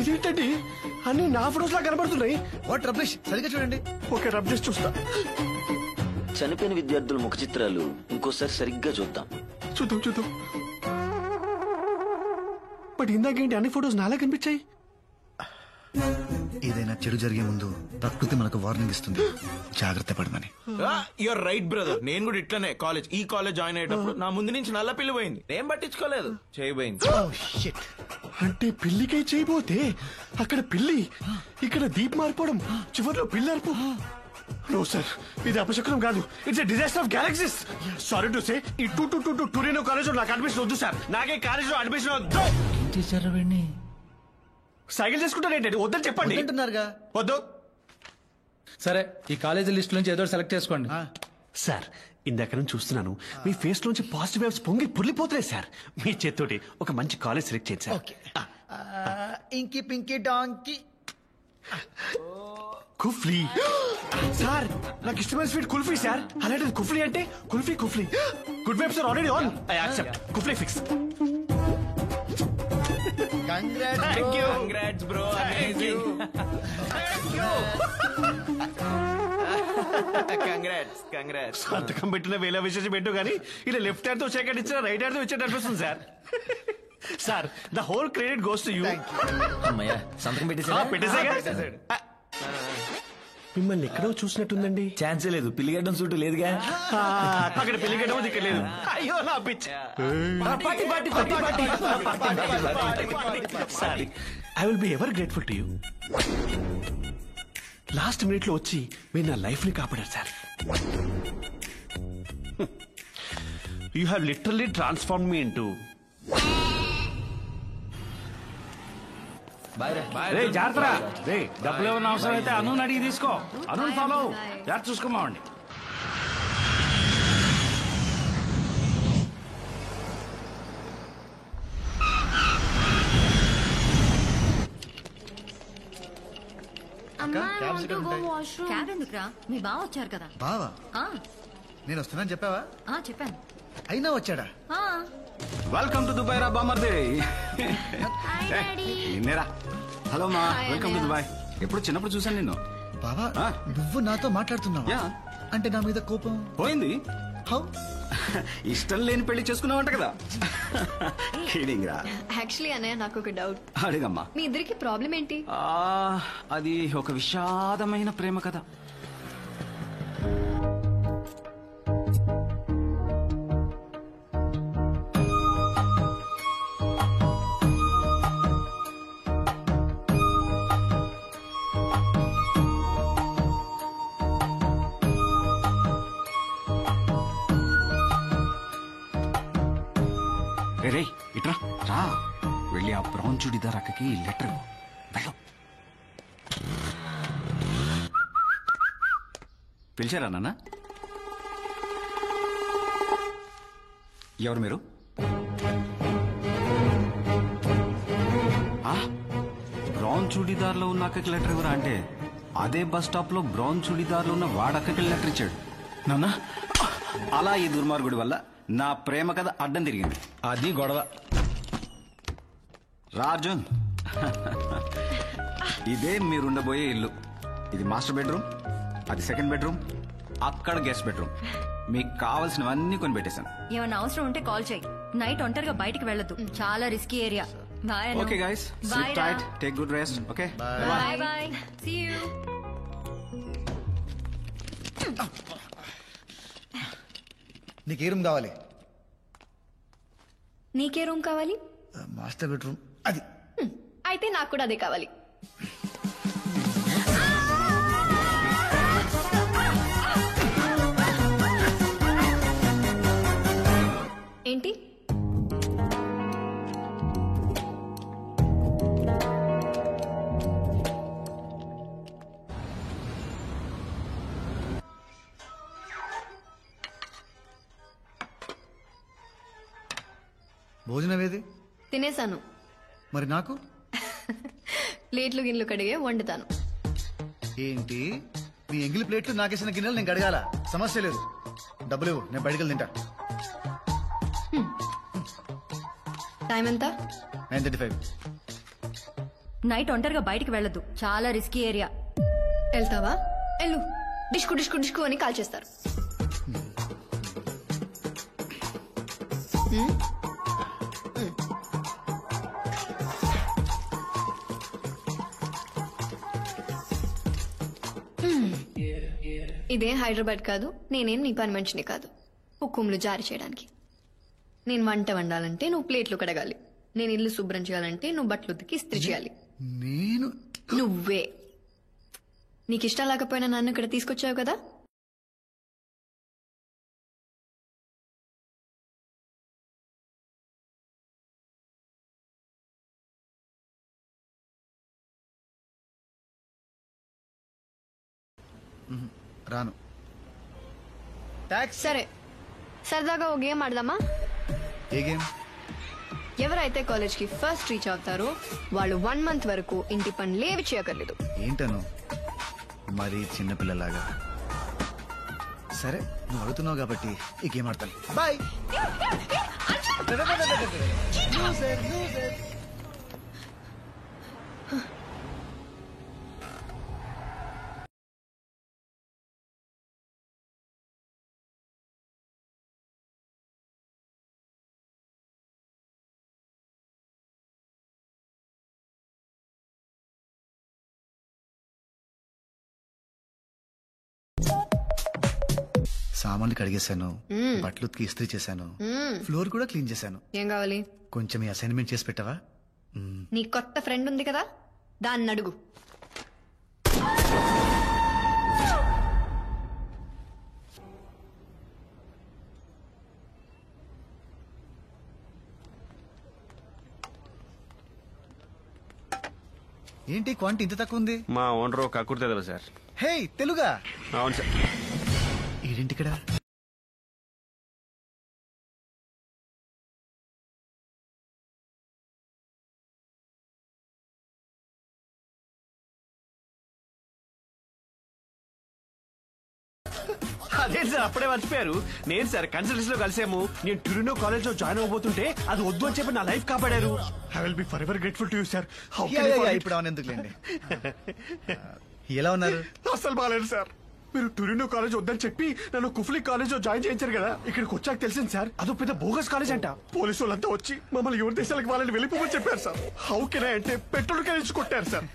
Speaker 16: ఇదేంటండి అన్ని నా ఫొటోస్ లా కనబడుతున్నాయి?
Speaker 2: వాట్ రబ్లిష్. సరిగ్గా చూడండి.
Speaker 16: ఓకే, రబ్ చేసి చూస్తా.
Speaker 7: చనిపోయిన విద్యార్థుల ముఖ చిత్రాలు ఇంకోసారి సరిగ్గా చూద్దాం.
Speaker 16: చూద్దాం. బట్ ఇందాకేంటి అన్ని ఫొటోస్ నాలా కనిపించాయి?
Speaker 2: ఏదైనా చెడు జరిగే ముందు ప్రకృతి మనకు వార్నింగ్ ఇస్తుంది, జాగ్రత్త పడమని.
Speaker 8: Your right brother. నేను కూడా ఇట్లనే ఈ కాలేజ్ జాయిన్ అయ్యేటప్పుడు నా ముందు నుంచి నల్ల పిల్లి పోయింది. నేను పట్టించుకోలేదు, చేయబోయింది.
Speaker 16: అంటే పిల్లికై చేయబోతే అక్కడ పిల్లి, ఇక్కడ దీప్ మారిపోవడం, చివరిలో పిల్లి అరుపు. నో సార్, ఇది అపశకునం కాదు. It's a disaster of galaxies. Sorry to say, ఈ 222 టొరినో కాలేజ్ లో నాకు అడ్మిషన్ వద్దు సార్. నాకే కాలేజ్ లో అడ్మిషన్ వద్దు. సైకిల్ చేసుకుంటారేంటండి? వద్దని చెప్పండి. వద్దు.
Speaker 13: సరే, ఈ కాలేజీ లిస్ట్ నుంచి ఏదో సెలెక్ట్ చేసుకోండి.
Speaker 16: సార్, ఇందాక నుంచి చూస్తున్నాను మీ ఫేస్ లోంచి పాజిటివ్ వేవ్స్ పొంగి పుర్లిపోతున్నాయి సార్. మీ చేత్తోటి ఒక మంచి కాలేజ్ సెలెక్ట్ చేయండి సార్.
Speaker 2: ఇంకి పింకి డాంకి
Speaker 16: కుఫ్లీ. సార్, నాకు ఇష్టమైన స్వీట్ కుల్ఫీ సార్. అలాంటిది కుఫ్లీ అంటే kulfi. Good vibes are already on. I accept. కుఫ్లీ fix.
Speaker 8: Congrats bro. Amazing. Congrats.
Speaker 16: సంతకం పెట్టిన వేల విశేషం పెట్టు కానీ ఇలా లెఫ్ట్ హ్యాండ్ తో సెకండ్ ఇచ్చిన రైట్ హ్యాండ్ తో ఇచ్చేట అనిపిస్తుంది sir. Sir, the whole credit goes to you.
Speaker 7: సంతకం
Speaker 16: పెట్టేసాడు. మిమ్మల్ని ఎక్కడో చూసినట్టుందండి.
Speaker 7: ఛాన్సే లేదు. పిల్లిగడ్డం సూటు లేదుగా.
Speaker 16: అక్కడ పిల్లిగడ్డం ఇక్కడ లేదు. అయ్యో నా pitch. Sorry, I will be ever grateful to you. Last minute లో వచ్చి మీరు నా లైఫ్ ని కాపాడారు sir. You have literally transform me into.
Speaker 1: జాగ్రత్త. డబ్బులు ఏమన్నా అవసరం అయితే అను అడిగి తీసుకో. అను ఫాలో. జాగ్రత్త చూసుకోమావండి.
Speaker 6: క్యాబ్ ఎందుకురా? మీ బావ వచ్చారు కదా.
Speaker 2: బావా? నేను వస్తున్నాను చెప్పావా?
Speaker 6: చెప్పాను.
Speaker 2: అయినా వచ్చాడా?
Speaker 11: వెల్కమ్ టు దుబాయ్ రా బామర్దే. నిన్నేరా. హలో మా, వెల్కమ్ టు దుబాయ్. ఎప్పుడు చిన్నప్పుడు చూసాను నిన్ను.
Speaker 2: బావా, నువ్వు నాతో మాట్లాడుతున్నావా? అంటే నా మీద కోపం
Speaker 11: పోయింది.
Speaker 2: హౌ?
Speaker 11: ఇష్టం లేని పెళ్లి చేసుకున్నావంట కదా.
Speaker 3: యాక్చువల్లీ అన్నయ్య, నాకు ఒక డౌట్.
Speaker 11: అడిగమ్మా.
Speaker 3: మీ ఇద్దరికి ప్రాబ్లం ఏంటి?
Speaker 11: అది ఒక విషాదమైన ప్రేమ కథ. రే ఇట్రా రా, వెళ్ళి ఆ బ్రౌన్ చుడిదార్ అక్కకి లెటర్ వెళ్ళు. పిలిచారా నాన్న? ఎవరు మీరు? బ్రౌన్ చుడిదార్ లో ఉన్న అక్కకి లెటర్ ఎవరా అంటే, అదే బస్ స్టాప్ లో బ్రౌన్ చుడిదార్ లో ఉన్న వాడక్కకి లెటర్ ఇచ్చాడు. నాన్న, అలా ఈ దుర్మార్గుడి వల్ల నా ప్రేమ కథ అడ్డం తిరిగింది. అది గొడవ. రాజన్, ఇదే మీరుండబోయే ఇల్లు. ఇది మాస్టర్ బెడ్రూమ్, అది సెకండ్ బెడ్రూమ్, అక్కడ గెస్ట్ బెడ్రూమ్. మీకు కావాల్సినవన్నీ కొని పెట్టేశాను.
Speaker 6: ఏమైనా అవసరం ఉంటే కాల్ చేయి. నైట్ ఒంటరిగా బయటికి వెళ్ళొద్దు, చాలా risky area. Bye.
Speaker 11: Okay guys, sleep tight, take good rest. Okay
Speaker 6: bye bye, see you.
Speaker 2: నీకే రూమ్ కావాలి?
Speaker 3: నీకే రూమ్ కావాలి?
Speaker 2: Master bedroom. అది
Speaker 3: అయితే నాకు కూడా అదే కావాలి. ఏంటి?
Speaker 2: భోజనం ఏది?
Speaker 3: తినేశాను.
Speaker 2: మరి నాకు?
Speaker 3: ప్లేట్లు గిన్నెలు కడిగే వండుతాను.
Speaker 2: ఏంటి నీ ఎంగిలి ప్లేట్లు నాకేసిన గిన్నెలు నేను కడగాల? సమస్య లేదు, డబ్బులు ఇవ్వు, నేను బయటకు తింటా.
Speaker 3: టైం ఎంత?
Speaker 2: 9:35.
Speaker 6: నైట్ ఒంటరిగా బయటికి వెళ్ళొద్దు, చాలా రిస్కీ ఏరియా.
Speaker 3: వెళ్తావా? వెళ్ళు. డిష్కు డిష్కు డిష్కు అని కాల్ చేస్తారు. ఇదే హైదరాబాద్ కాదు, నేనేం నీ పని మనిషిని కాదు హుకుములు జారీ చేయడానికి. నేను వంట వండాలంటే నువ్వు ప్లేట్లు కడగాలి, నేను ఇల్లు శుభ్రం చేయాలంటే నువ్వు బట్టలు ఉతికి ఇస్త్రీ చేయాలి.
Speaker 2: నేను?
Speaker 3: నువ్వే. నీకు ఇష్టం లేకపోయినా నన్ను ఇక్కడ తీసుకొచ్చావు కదా.
Speaker 2: రాను.
Speaker 3: సరే, సరదాగా ఓ గేమ్ ఆడదామా?
Speaker 2: ఏ గేమ్?
Speaker 3: ఎవరైతే కాలేజ్ కి ఫస్ట్ రీచ్ అవుతారో వాళ్ళు 1 month వరకు ఇంటి పనులు ఏవి చేయకర్లేదు.
Speaker 2: ఏంటను మరి చిన్నపిల్లలాగా? సరే, నువ్వు అడుగుతున్నావు కాబట్టి ఈ గేమ్ ఆడతాను. బాయ్. సామాన్లు కడిగేశాను, బట్టలు ఉతికి ఇస్త్రీ చేశాను, ఫ్లోర్ కూడా క్లీన్ చేశాను.
Speaker 3: ఏం కావాలి?
Speaker 2: కొంచెం ఈ అసైన్మెంట్ చేసి పెట్టవా?
Speaker 3: నీ కొత్త ఫ్రెండ్ ఉంది కదా, దాన్ని అడుగు.
Speaker 2: ఏంటి క్వాంటిటీ ఇంత తక్కువ ఉంది?
Speaker 8: మా ఓనర్ కక్కుర్తే కదా సార్.
Speaker 2: హే, తెలుగా?
Speaker 8: అవును సార్.
Speaker 2: ఏంటి ఇక్కడ?
Speaker 16: అదేంటి సార్ అప్పుడే మర్చిపోయారు? నేను సార్ కన్సల్టెన్సీ లో కలిసాము. నేను టొరినో కాలేజ్ లో జాయిన్ అవ్వబోతుంటే అది వద్దు అని చెప్పి నా లైఫ్ కాపాడారు. I will be for ever grateful to you sir.
Speaker 2: ఇప్పుడు అవన్నీ ఎందుకులేండి. ఎలా ఉన్నారు?
Speaker 16: అసలు బాగాలేదు సార్. మీరు టొరినో కాలేజ్ వద్దని చెప్పి నన్ను కుఫ్లీ కాలేజ్ లో జాయిన్ చేయించారు కదా. ఇక్కడికి వచ్చాక తెలిసింది సార్, అదో పెద్ద బోగస్ కాలేజ్ అంట. పోలీసు వాళ్ళంతా వచ్చి మమ్మల్ని ఎవరి దేశాలకు వాళ్ళని వెళ్ళిపోమని చెప్పారు సార్. హౌ కెన్ ఐ అంటే పెట్రోల్ కలిసి కొట్టారు సార్.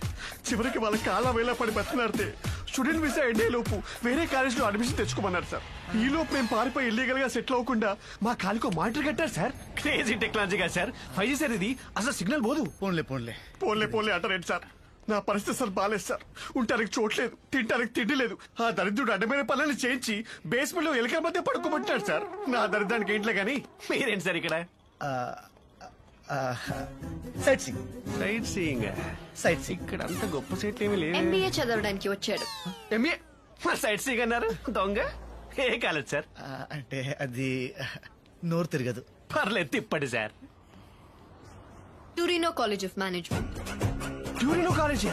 Speaker 16: చివరికి వాళ్ళ కాళ్ళ వేళ పడి బతికినారితే స్టూడెంట్ వీసా ఎండే లోపు వేరే కాలేజ్ లో అడ్మిషన్ తెచ్చుకోమన్నారు సార్. ఈ లోపు మేము పారిపోయి ఇల్లీగల్ గా సెటిల్ అవ్వకుండా మా కాలికో మానిటర్ కట్టారు సార్. క్రేజీ టెక్నాలజీ కదా సార్. 5G సార్ ఇది. అసలు సిగ్నల్ పోదు.
Speaker 2: పోన్లే పోన్లే
Speaker 16: పోన్లే పోన్లే అంటారేంటి సార్? నా పరిస్థితి సార్ బాలేదు సార్. ఉంటానికి చోట్లేదు, తింటానికి తిండి లేదు. ఆ దరిద్రుడు అడ్డమైన పనులను చేయించి బేస్మెంట్ లో ఎలుకల మధ్య పడుకోబట్టాడు సార్. నా దరిద్రానికి ఏంట్లే గానీ మీరేంటి సార్ ఇక్కడ?
Speaker 2: Sight seeing.
Speaker 16: Sight seeing?
Speaker 2: Sight seeing.
Speaker 16: ఇక్కడ అంత గొప్ప సైట్లు ఏమీ లేదు.
Speaker 3: MBA చదవడానికి వచ్చాడు.
Speaker 16: MBA? సైట్ సీయింగ్ అన్నారు దొంగ. ఏ కాలేజ్ సార్?
Speaker 2: అంటే అది నోరు తిరగదు.
Speaker 16: పర్లేదు తిప్పండి sir.
Speaker 3: Torino college of management.
Speaker 16: Torino college?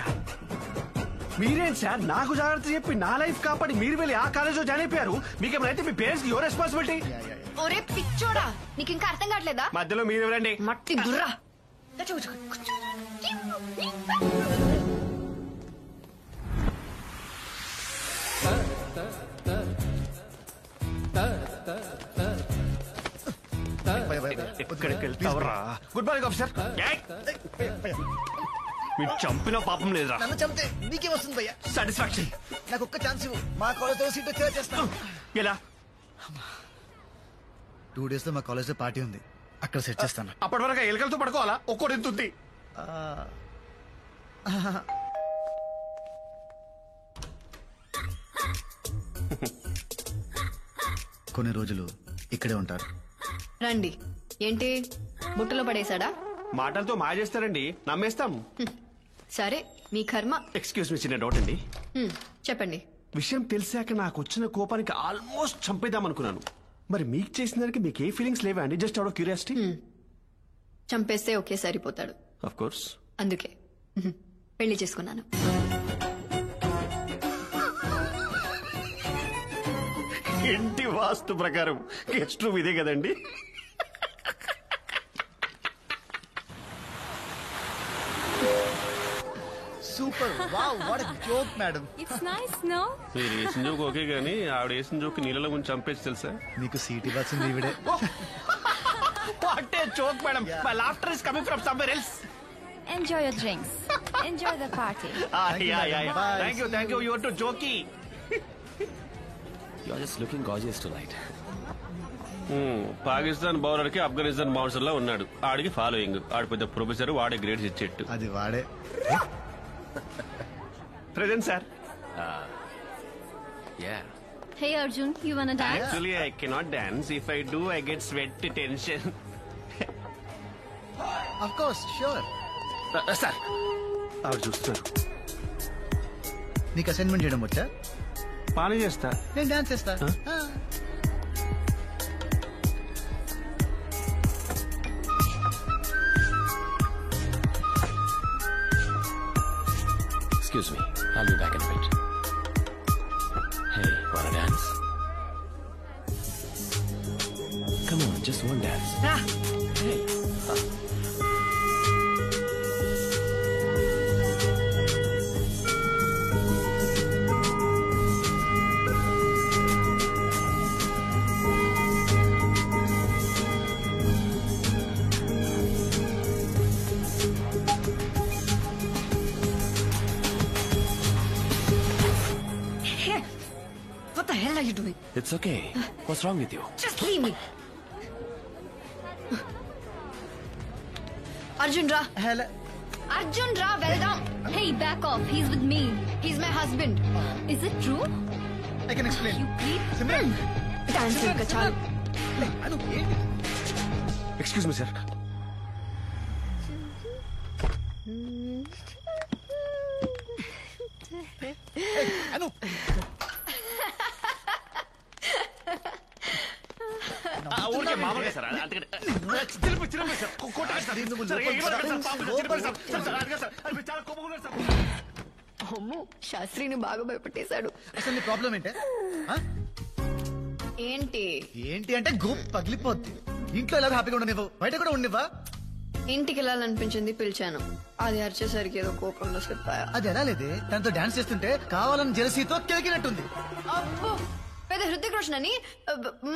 Speaker 16: మీరేంటి సార్ నాకు జాగ్రత్త చెప్పి నా లైఫ్ కాపాడి మీరు వెళ్ళి ఆ కాలేజ్ లో జాయిన్ అయిపోయారు. మీకేమైతే మీ పేరెంట్స్ యువర్ రెస్పాన్సిబిలిటీ.
Speaker 3: ఒరే పిచ్చోడా, నీకు ఇంకా అర్థం కావట్లేదా?
Speaker 16: మధ్యలో మీరెవరండి?
Speaker 3: మట్టి బుర్రా.
Speaker 16: ఎక్కడికి వెళ్తావరా? Good morning officer. మీరు చంపిన పాపం లేదురా.
Speaker 2: నన్ను చంపితే నీకే వస్తుంది భయ్యా
Speaker 16: సాటిస్ఫాక్షన్.
Speaker 2: నాకు ఒక్క ఛాన్స్ ఇవ్వు, మా కాలేజ్లో సీట్ వచ్చేలా చేస్తాను.
Speaker 16: ఎలా?
Speaker 2: 2 days లో మా కాలేజ్లో పార్టీ ఉంది, అక్కడ సెట్ చేస్తాను.
Speaker 16: అప్పటి వరకు ఎలుకలతో పడుకోవాలా? ఒక్కోటి ఎంత ఉంది?
Speaker 2: కొన్ని రోజులు ఇక్కడే ఉంటారు.
Speaker 3: రండి. ఏంటి బుట్టలో పడేశాడా?
Speaker 16: మాటలతో మాయ చేస్తారండి, నమ్మేస్తాం.
Speaker 3: సరే మీ కర్మ.
Speaker 16: ఎక్స్క్యూజ్ మీ, చిన్న డౌట్ అండి.
Speaker 3: చెప్పండి.
Speaker 16: విషయం తెలిసాక నాకు వచ్చిన కోపానికి ఆల్మోస్ట్ చంపేద్దాం అనుకున్నాను. మరి మీకు చేసిన దానికి మీకు ఏ ఫీలింగ్స్ లేవా అండి? Just out of curiosity.
Speaker 3: చంపేస్తే ఒకే సరిపోతాడు.
Speaker 16: Of course.
Speaker 3: అందుకే పెళ్లి చేసుకున్నాను.
Speaker 16: ఇంటి వాస్తు ప్రకారం గెస్ట్ రూమ్ ఇదే కదండి?
Speaker 2: Super. Wow, what a joke madam.
Speaker 10: It's nice no.
Speaker 16: మీరు వేసిన జోక్ ఓకే గానీ ఆవిడ వేసిన జోక్ నీళ్ళలో కొంచెం చంపేసి తెలుసా?
Speaker 2: నీకు సీట్ ఇవ్వాల్సింది ఈవిడే.
Speaker 16: What a joke madam. My laughter is coming from somewhere else.
Speaker 10: Enjoy your drinks. Enjoy the party.
Speaker 16: Thank you. You are too jokey.
Speaker 7: You are just looking gorgeous tonight.
Speaker 16: Pakistan bowler కి Afghanistan bouncer లా ఉన్నాడు. ఆడికి following. ఆడి పెద్ద professor, వాడే grades ఇచ్చేట్టు.
Speaker 2: అది వాడే.
Speaker 16: Present sir.
Speaker 7: Yeah.
Speaker 10: Hey Arjun, you wanna dance?
Speaker 16: Actually, I cannot dance. If I do, I get sweat tension.
Speaker 2: Of course, sure.
Speaker 16: Sir, ఆవిడ చూస్తున్నారు.
Speaker 2: నీకు అసైన్మెంట్ చేయడం వచ్చా?
Speaker 16: పానీ చేస్తా.
Speaker 2: నేను డాన్స్ చేస్తా.
Speaker 7: Excuse me. I'll be back in a bit. Hey, wanna dance? Come on, just one dance. Hey.
Speaker 3: What the hell are you doing?
Speaker 7: It's okay. What's wrong with you?
Speaker 3: Just leave me. Arjun Ra.
Speaker 2: Hello.
Speaker 3: Arjun Ra, వెళ్దాం.
Speaker 10: Hey, back off. He's with me.
Speaker 3: He's my husband.
Speaker 10: Is it true?
Speaker 2: I can explain.
Speaker 10: You creep.
Speaker 2: Simran.
Speaker 3: Dance ఇంకా చాలు.
Speaker 2: అను ఏంటి?
Speaker 16: Excuse me sir.
Speaker 2: Anu.
Speaker 16: ఊరికే మామూలుగా sir.
Speaker 3: అమ్మో, శాస్త్రిని బాగా భయపెట్టేశాడు.
Speaker 2: అసలు నీ ప్రాబ్లం ఏంటే?
Speaker 3: ఏంటి
Speaker 2: అంటే గోప్ పగిలిపోద్ది. ఇంట్లో ఎలా హ్యాపీగా ఉండనివ్వవు, బయట కూడా ఉండనివ్వా?
Speaker 3: ఇంటికి వెళ్ళాలనిపించింది, పిలిచాను. అది అరిచేసరికి ఏదో కోపంలో స్లిప్ అయ్యా.
Speaker 2: అది ఎలా లేదే, తనతో డాన్స్ చేస్తుంటే కావాలని జెలసీతో కెలికినట్టుంది.
Speaker 3: అబ్బో, పెద్ద హృతిక్ రోషన్ అని.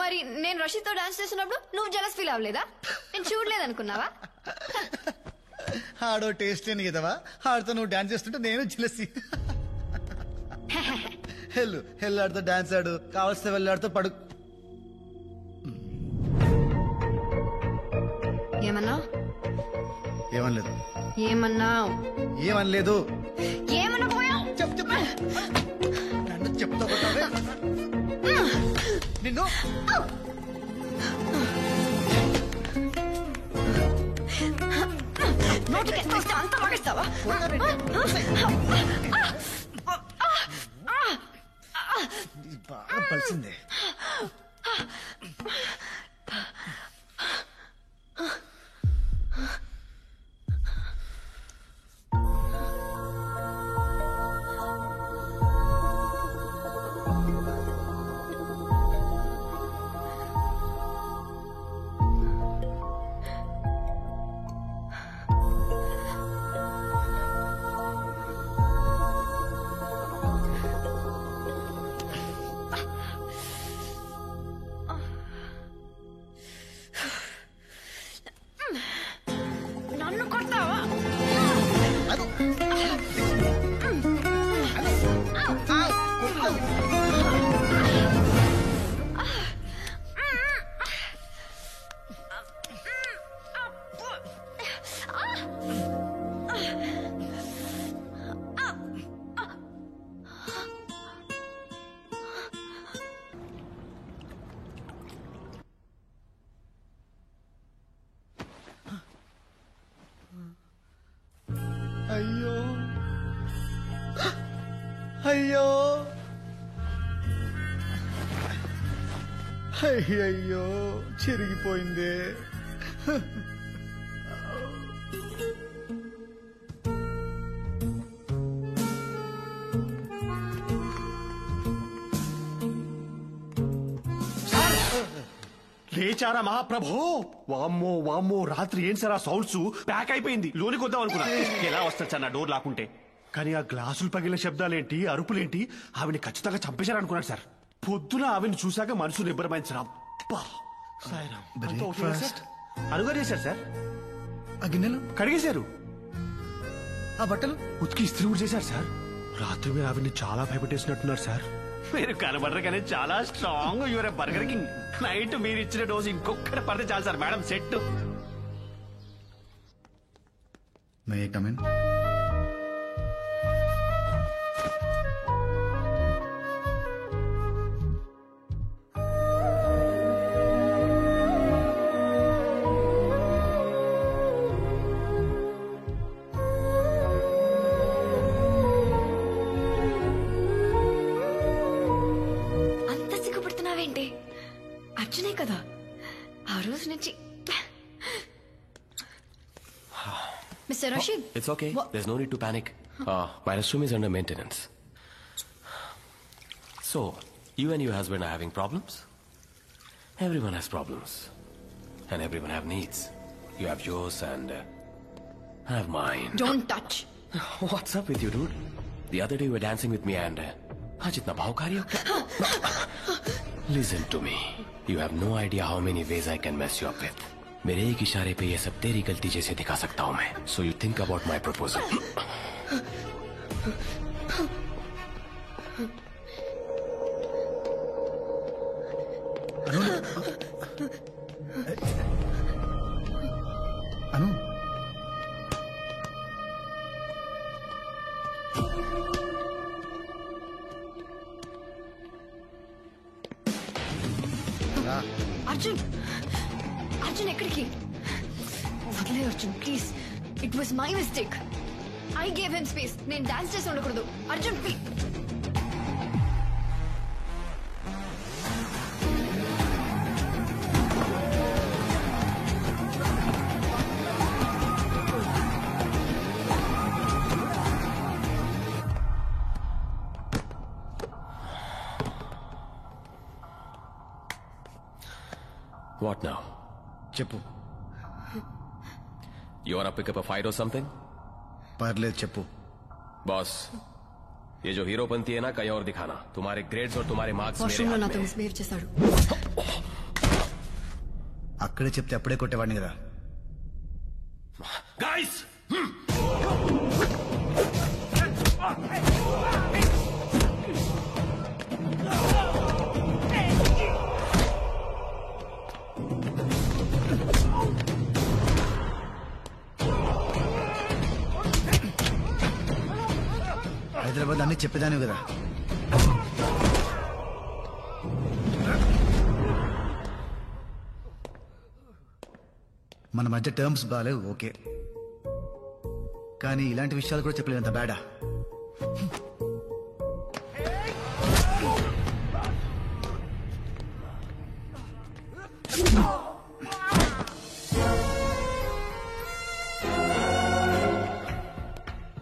Speaker 3: మరి నేను రషీద్తో డాన్స్ చేస్తున్నప్పుడు నువ్వు జలస్ ఫీల్ అవ్వలేదా? నేను చూడలేదనుకున్నావా?
Speaker 2: ఆడో టేస్ట్ అని కదవా, ఆడితో నువ్వు డాన్స్ చేస్తుంటే నేను జెలసీ. ఆడితో డాన్స్ ఆడు, కావలిస్తే వెళ్ళి ఆడితో పడు.
Speaker 3: ఏమన్నావు?
Speaker 2: ఏమనలేదు.
Speaker 3: ఏమన్నావు?
Speaker 2: ఏమనలేదు.
Speaker 3: ఏమన్నా పోయావు?
Speaker 2: చెప్పు. నన్ను చెప్తా నిన్ను.
Speaker 3: నోటికి ఎంత ఇస్తే అంత వాడిస్తావా?
Speaker 2: బాగా పలిసిందే.
Speaker 16: అయ్యో అయ్యయ్యో చిరిగిపోయిందే. లేచారా మహాప్రభు? వామ్మో వామ్మో, రాత్రి ఏం సార్ ఆ సౌండ్స్? ప్యాక్ అయిపోయింది, లోనికి వద్దాం అనుకున్నా. ఎలా వస్తాడు సార్ నా డోర్ లాక్కుంటే? కానీ ఆ గ్లాసులు పగిలిన శబ్దాలేంటి, అరుపులేంటి, ఆవిని ఖచ్చితంగా చంపేశారనుకున్నాడు సార్. పొద్దున ఆవిని చూశాక మనసు నిబ్బరమైంది సార్. అబ్బా సాయిరామ్. అంతా ఓకేనా సార్? అనుగారు చేశారు సార్.
Speaker 2: ఆ గిన్నెలు
Speaker 16: కడిగేశారు,
Speaker 2: ఆ బట్టలు
Speaker 16: ఉతికి ఇస్త్రీ కూడా చేశారు సార్. రాత్రి మీరు ఆవిని చాలా భయపెట్టేసినట్టున్నారు సార్. మీరు కనబడరు కానీ చాలా strong. Your Burger King. Night మీరు ఇచ్చిన డోసు ఇంకొకటి పడితే చాలు సార్. Madam set.
Speaker 2: May I come in?
Speaker 3: అర్జునే కదా ఆ రోజు నుంచి. Mister Rasheed,
Speaker 18: It's okay. There's no need to panic. My restroom is under maintenance. So, you and your husband are having problems? Everyone has problems. And everyone have needs. You have yours and I have mine.
Speaker 3: Don't touch.
Speaker 18: What's up with you, dude? The other day you were dancing with me and आज इतना भावकारी हो क्या? Listen to me. You have no idea how many ways I can mess you up with. मेरे एक इशारे पे ये सब तेरी गलती जैसे दिखा सकता हूँ मैं. So you think about my proposal.
Speaker 2: అను,
Speaker 3: అర్జున్ అర్జున్ ఎక్కడికి? వదిలే Arjun please. It was my mistake. I gave him space. నేను డాన్స్ చేసి ఉండకూడదు. అర్జున్ ప్లీజ్.
Speaker 18: What now?
Speaker 2: చెప్పు.
Speaker 18: You wanna pick up a fight or something?
Speaker 2: పర్లేదు చెప్పు.
Speaker 18: बॉस, ये जो हीरोपंती है ना कहीं और दिखाना. तुम्हारे ग्रेड्स और तुम्हारे मार्क्स मेरे
Speaker 3: వాష్రూమ్ లో
Speaker 18: हाथ
Speaker 3: నాతో
Speaker 18: में.
Speaker 3: మిస్బిహేవ్ చేశాడు.
Speaker 2: అక్కడే చెప్తే అప్పుడే కొట్టేవాడిని కదా.
Speaker 18: Guys!
Speaker 2: హైదరాబాద్ అన్ని చెప్పేదాన్ని కదా. మన మధ్య టర్మ్స్ బాగాలేవు ఓకే, కానీ ఇలాంటి విషయాలు కూడా చెప్పలేనంత బేడా.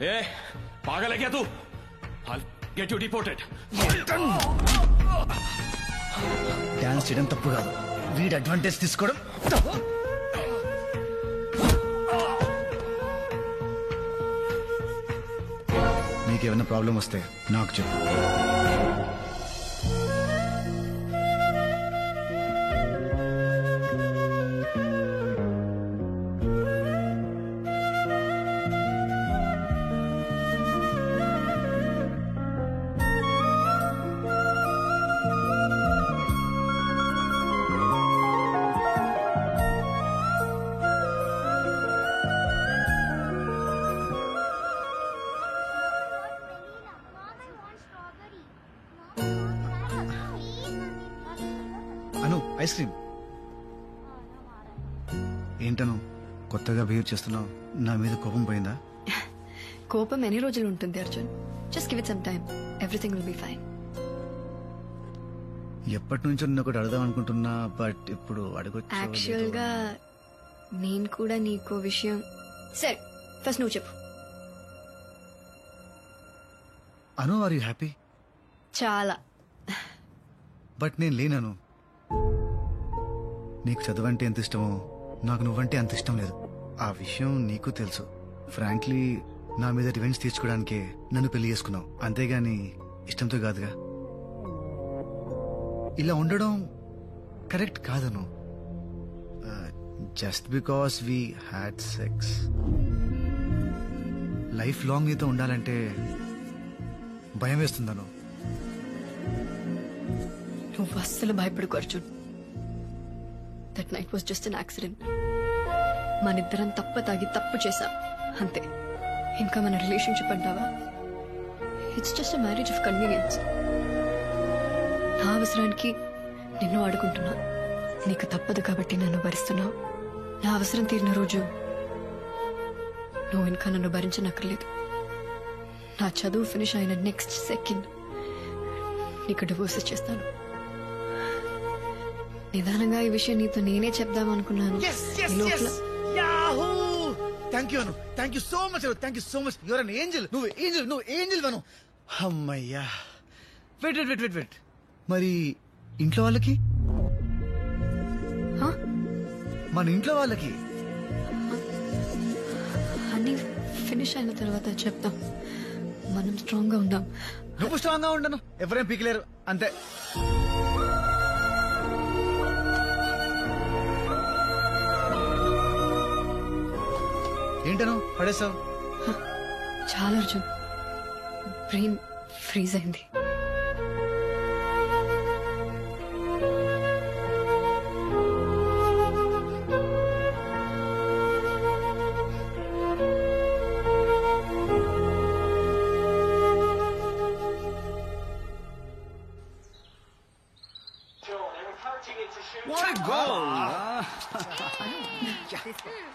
Speaker 18: ए, पागल है क्या तू? I'll get you deported.
Speaker 2: Dance చేయడం తప్పు కాదు, వీడి అడ్వాంటేజ్ తీసుకోవడం తప్పు. నీకేమైనా ప్రాబ్లం వస్తే నాకు చెప్పు. అను, ఐస్ క్రీమ్. ఏంటను కొత్తగా బిహేవ్ చేస్తున్నావు? నా మీద కోపం పోయిందా?
Speaker 3: కోపం ఎన్ని రోజులు ఉంటుంది Arjun? Just give it some time, everything will be fine.
Speaker 2: ఎప్పటి నుంచో నేను ఒకటి అడదాం అనుకుంటున్నా, బట్ ఇప్పుడు అడగొచ్చు.
Speaker 3: యాక్చువల్ గా నేను కూడా నీకో విషయం. సరే ఫస్ట్ నువ్వు చెప్పు.
Speaker 2: అను, ఆర్ యూ హ్యాపీ?
Speaker 3: చాలా.
Speaker 2: బట్ నేను లేనను. నీకు చదువంటే ఎంత ఇష్టమో నాకు నువ్వంటే అంత ఇష్టం లేదు. ఆ విషయం నీకు తెలుసు. ఫ్రాంక్లీ నా మీద రివెంజ్ తీర్చుకోవడానికే నన్ను పెళ్లి చేసుకున్నావు, అంతేగాని ఇష్టంతో కాదుగా. ఇలా ఉండడం కరెక్ట్ కాదను. Just because we had sex. Life long నీతో ఉండాలంటే భయం వేస్తుందను.
Speaker 3: నువ్వు అస్సలు భయపడుకో Arjun. That night was just an accident. మనిద్దరం తాగి తప్పు చేశాం అంతే. ఇంకా మన రిలేషన్షిప్ అంటావా? It's just a marriage of convenience. నా అవసరానికి నిన్ను ఆడుకుంటున్నా, నీకు తప్పదు కాబట్టి నన్ను భరిస్తున్నావు. నా అవసరం తీరిన రోజు నువ్వు ఇంకా నన్ను భరించనక్కర్లేదు. నా చదువు ఫినిష్ అయిన నెక్స్ట్ సెకండ్ నీకు డివోర్స్ ఇచ్చేస్తాను. నిదానంగా ఈ విషయం నీతో నేనే చెప్దామనుకున్నాను.
Speaker 2: Thank you Anu, thank you so much, thank you so much. Your an angel. నువ్వు ఏంజల్ అను. అమ్మయ్యా. వెయిట్. మరి ఇంట్లో వాళ్ళకి? మన ఇంట్లో వాళ్ళకి
Speaker 3: అన్ని ఫినిష్ అయిన తర్వాత చెప్తాం. మనం స్ట్రాంగ్ గా ఉందాం.
Speaker 2: నువ్వు స్ట్రాంగ్ గా ఉండను, ఎవరేం పీకలేరు, అంతే. ఏంటను పడేసావు?
Speaker 3: చాలా అర్జున్, బ్రెయిన్ ఫ్రీజ్ అయింది.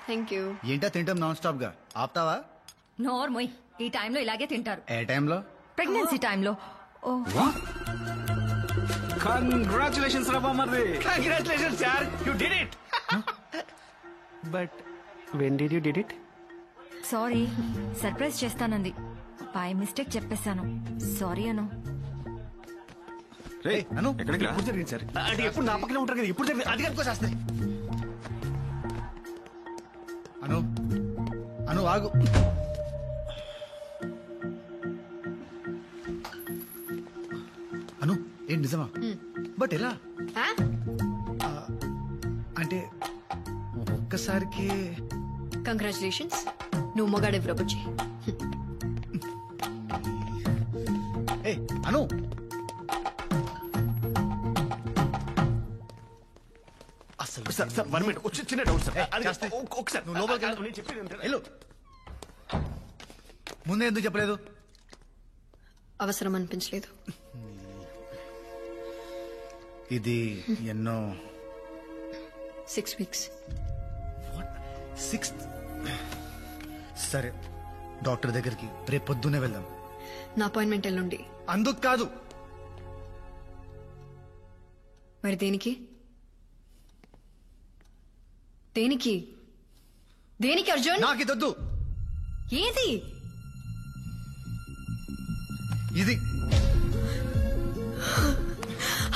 Speaker 3: Thank you.
Speaker 2: ఏంటా తింటాం నాన్ స్టాప్ గా? ఆపుతావా?
Speaker 6: నోర్మోయ్, ఈ టైంలో ఇలాగే తింటారు.
Speaker 2: ఏ టైంలో?
Speaker 6: ప్రెగ్నెన్సీ టైంలో.
Speaker 11: కంగ్రాచులేషన్స్ రా బామ్మర్ది.
Speaker 12: కంగ్రాచులేషన్స్ యార్, you did it. But when did you did it?
Speaker 6: Sorry, surprise చేస్తానంది. బై మిస్టేక్ చెప్పేశాను. సారీ అను.
Speaker 11: రే
Speaker 2: అను,
Speaker 11: ఎక్కడికి రా?
Speaker 12: ఎప్పుడు జరిగింది సార్? అంటే ఎప్పుడు నా పక్కనే ఉంటారు కదా, ఎప్పుడు జరిగింది? అది కనుకోసేస్తాయి.
Speaker 2: అను ఆగు. అను, ఏం నిజమా? బట్ ఎలా? అంటే ఒక్కసారికి.
Speaker 3: కంగ్రాచులేషన్స్, నువ్వు మొగాడే ప్రపోజ్ చేయి.
Speaker 2: అను,
Speaker 12: అసలు సార్ 1 మినిట్, వచ్చి చిన్న డౌట్ సార్. ఒకసారి
Speaker 2: నువ్వు లోపలికి వెళ్ళు.
Speaker 12: నేను చెప్పేది
Speaker 2: వెళ్ళు. ముందే ఎందుకు చెప్పలేదు?
Speaker 3: అవసరం అనిపించలేదు.
Speaker 2: ఇది ఎన్నో
Speaker 3: 6 weeks.
Speaker 2: 6th. సరే, డాక్టర్ దగ్గరికి రేపు పొద్దున్నే వెళ్దాం.
Speaker 3: నా అపాయింట్మెంట్ ఎల్లుండి.
Speaker 2: అందుకు కాదు.
Speaker 3: మరి దేనికి? దేనికి దేనికి అర్జున్?
Speaker 2: నాకు ఇదొద్దు.
Speaker 3: ఏది
Speaker 2: ఇది?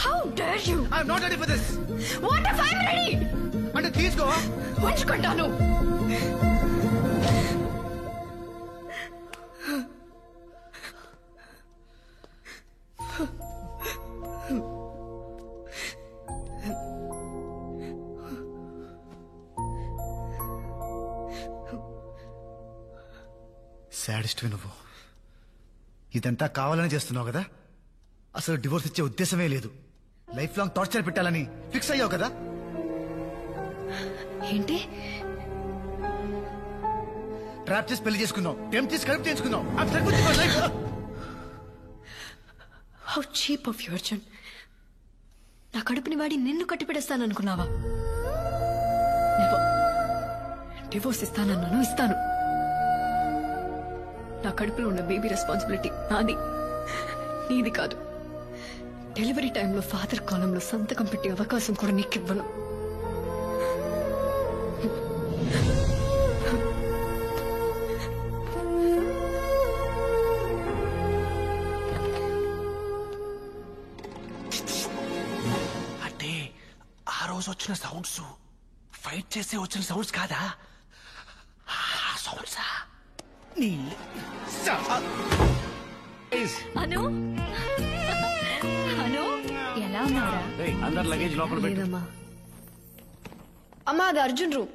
Speaker 3: How dare you?
Speaker 2: I'm not ready for this.
Speaker 3: What if I'm ready?
Speaker 2: అంటే తీసుకో.
Speaker 3: ఉంచుకుంటాను.
Speaker 2: సాడిస్ట్ నువ్వు. ఇదంతా కావాలని చేస్తున్నావు కదా? అసలు డివోర్స్ ఇచ్చే ఉద్దేశమే లేదు. లైఫ్ లాంగ్ టార్చర్ పెట్టాలని ఫిక్స్ అయ్యావు కదా?
Speaker 3: ఏంటి?
Speaker 2: ట్రాప్ చేసి పెళ్లి చేసుకున్నావు, టెంప్ట్ చేసి కడుపు చేసుకున్నావు.
Speaker 3: How cheap of you Arjun. నా కడుపుని వాడి నిన్ను కట్టిపెడేస్తాననుకున్నావా? డివోర్స్ ఇస్తానన్నాను, ఇస్తాను. నా కడుపులో ఉన్న బేబీ రెస్పాన్సిబిలిటీ నాది, నీది కాదు. డెలివరీ టైంలో ఫాదర్ కాలంలో సంతకం పెట్టే అవకాశం కూడా నీకు ఇవ్వను.
Speaker 12: అంటే ఆ రోజు వచ్చిన సౌండ్స్ ఫైట్ చేసి వచ్చిన సౌండ్స్ కాదా? సౌండ్సా?
Speaker 4: అను అను ఎలా ఉన్నారా?
Speaker 1: అందరు లగేజ్ లోపల పెట్టు.
Speaker 3: లేదమ్మా. అమ్మా అది అర్జున్ రూమ్,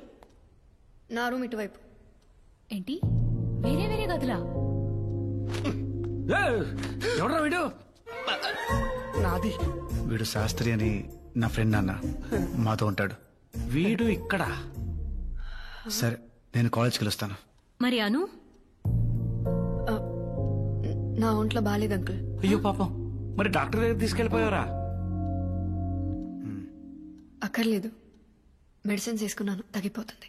Speaker 3: నా రూమ్ ఇటువైపు.
Speaker 4: ఏంటి వేరే వేరే గదులా?
Speaker 1: ఎవడ్రా వీడు?
Speaker 12: నాది.
Speaker 2: వీడు శాస్త్రి అని నా ఫ్రెండ్ నాన్న, మాతో ఉంటాడు.
Speaker 1: వీడు ఇక్కడ.
Speaker 2: సరే నేను కాలేజ్కి వెళ్ళొస్తాను.
Speaker 4: మరి అను?
Speaker 3: నా ఒంట్లో బాలేదు అంకుల్.
Speaker 1: అయ్యో పాపం, మరి డాక్టర్ దగ్గర తీసుకెళ్లిపోయారా?
Speaker 3: అక్కర్లేదు, మెడిసిన్స్ వేసుకున్నాను, తగ్గిపోతుంది.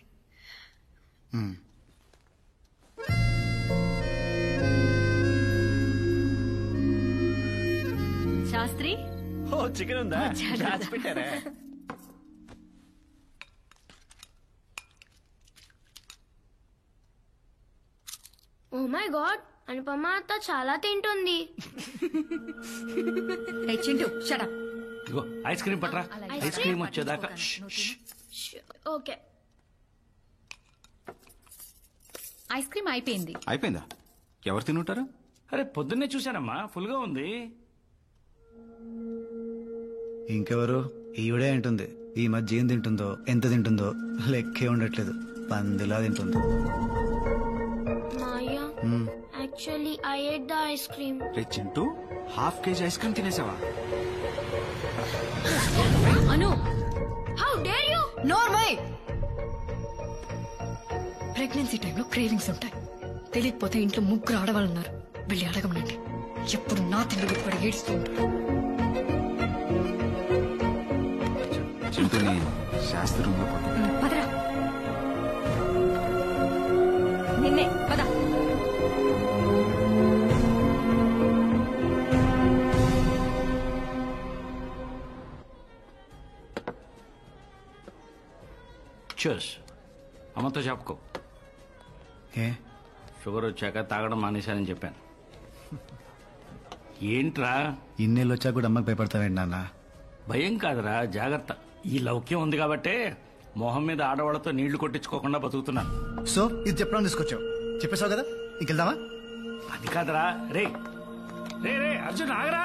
Speaker 4: శాస్త్రి
Speaker 12: ఓ చికెన్ ఉందా? దాచి పెట్టారా?
Speaker 5: ఓ మై గాడ్, అనుపమ అత్త చాలా తింటుంది.
Speaker 6: Chintu shut up.
Speaker 1: ఇగో ఐస్ క్రీమ్ పట్రా. ఐస్ క్రీమ్ వచ్చేదాకా.
Speaker 5: ఓకే.
Speaker 17: ఐస్ క్రీమ్ అయిపోయింది.
Speaker 11: అయిపోయిందా? ఎవరు తినుంటారు?
Speaker 1: అరే పొద్దున్నే చూశానమ్మా, ఫుల్ గా ఉంది.
Speaker 2: ఇంకెవరు? ఈవిడే ఉంటుంది. ఈ మధ్య ఏం తింటుందో, ఎంత తింటుందో లెక్కే ఉండట్లేదు. పందిలా తింటుంది.
Speaker 5: Maya, actually I ate the ice cream.
Speaker 11: రే Chintu, half KG ice cream తినేసావా?
Speaker 4: Anu,
Speaker 5: how dare you!
Speaker 3: నోర్మై! ప్రెగ్నెన్సీ టైంలో క్రేవింగ్స్ ఉంటాయి. తెలియకపోతే ఇంట్లో ముగ్గురు ఆడవాళ్ళు ఉన్నారు, వెళ్ళి అడగమనండి. ఎప్పుడు నా తిండి పడి ఏడుస్తూ ఉంటారు.
Speaker 11: చింటూని శాస్త్రి రూమ్ లో
Speaker 6: పదరా, నిన్నే పద.
Speaker 1: చూస్, అమ్మతో చెప్పుకో.
Speaker 2: ఏ
Speaker 1: షుగర్ వచ్చాక తాగడం మానేశానని చెప్పాను. ఏంట్రా
Speaker 2: ఇన్నేళ్ళు వచ్చా కూడా అమ్మకి భయపడతావేంటి నాన్న?
Speaker 1: భయం కాదురా, జాగ్రత్త. ఈ లౌక్యం ఉంది కాబట్టే మొహం మీద ఆడవాళ్లతో నీళ్లు కొట్టించుకోకుండా బతుకుతున్నాను.
Speaker 2: సో ఇది చెప్పడం తీసుకొచ్చావు, చెప్పేశావు కదా, ఇంకెళ్దామా?
Speaker 1: అది కాదురా. రే రే రే అర్జున్ ఆగరా.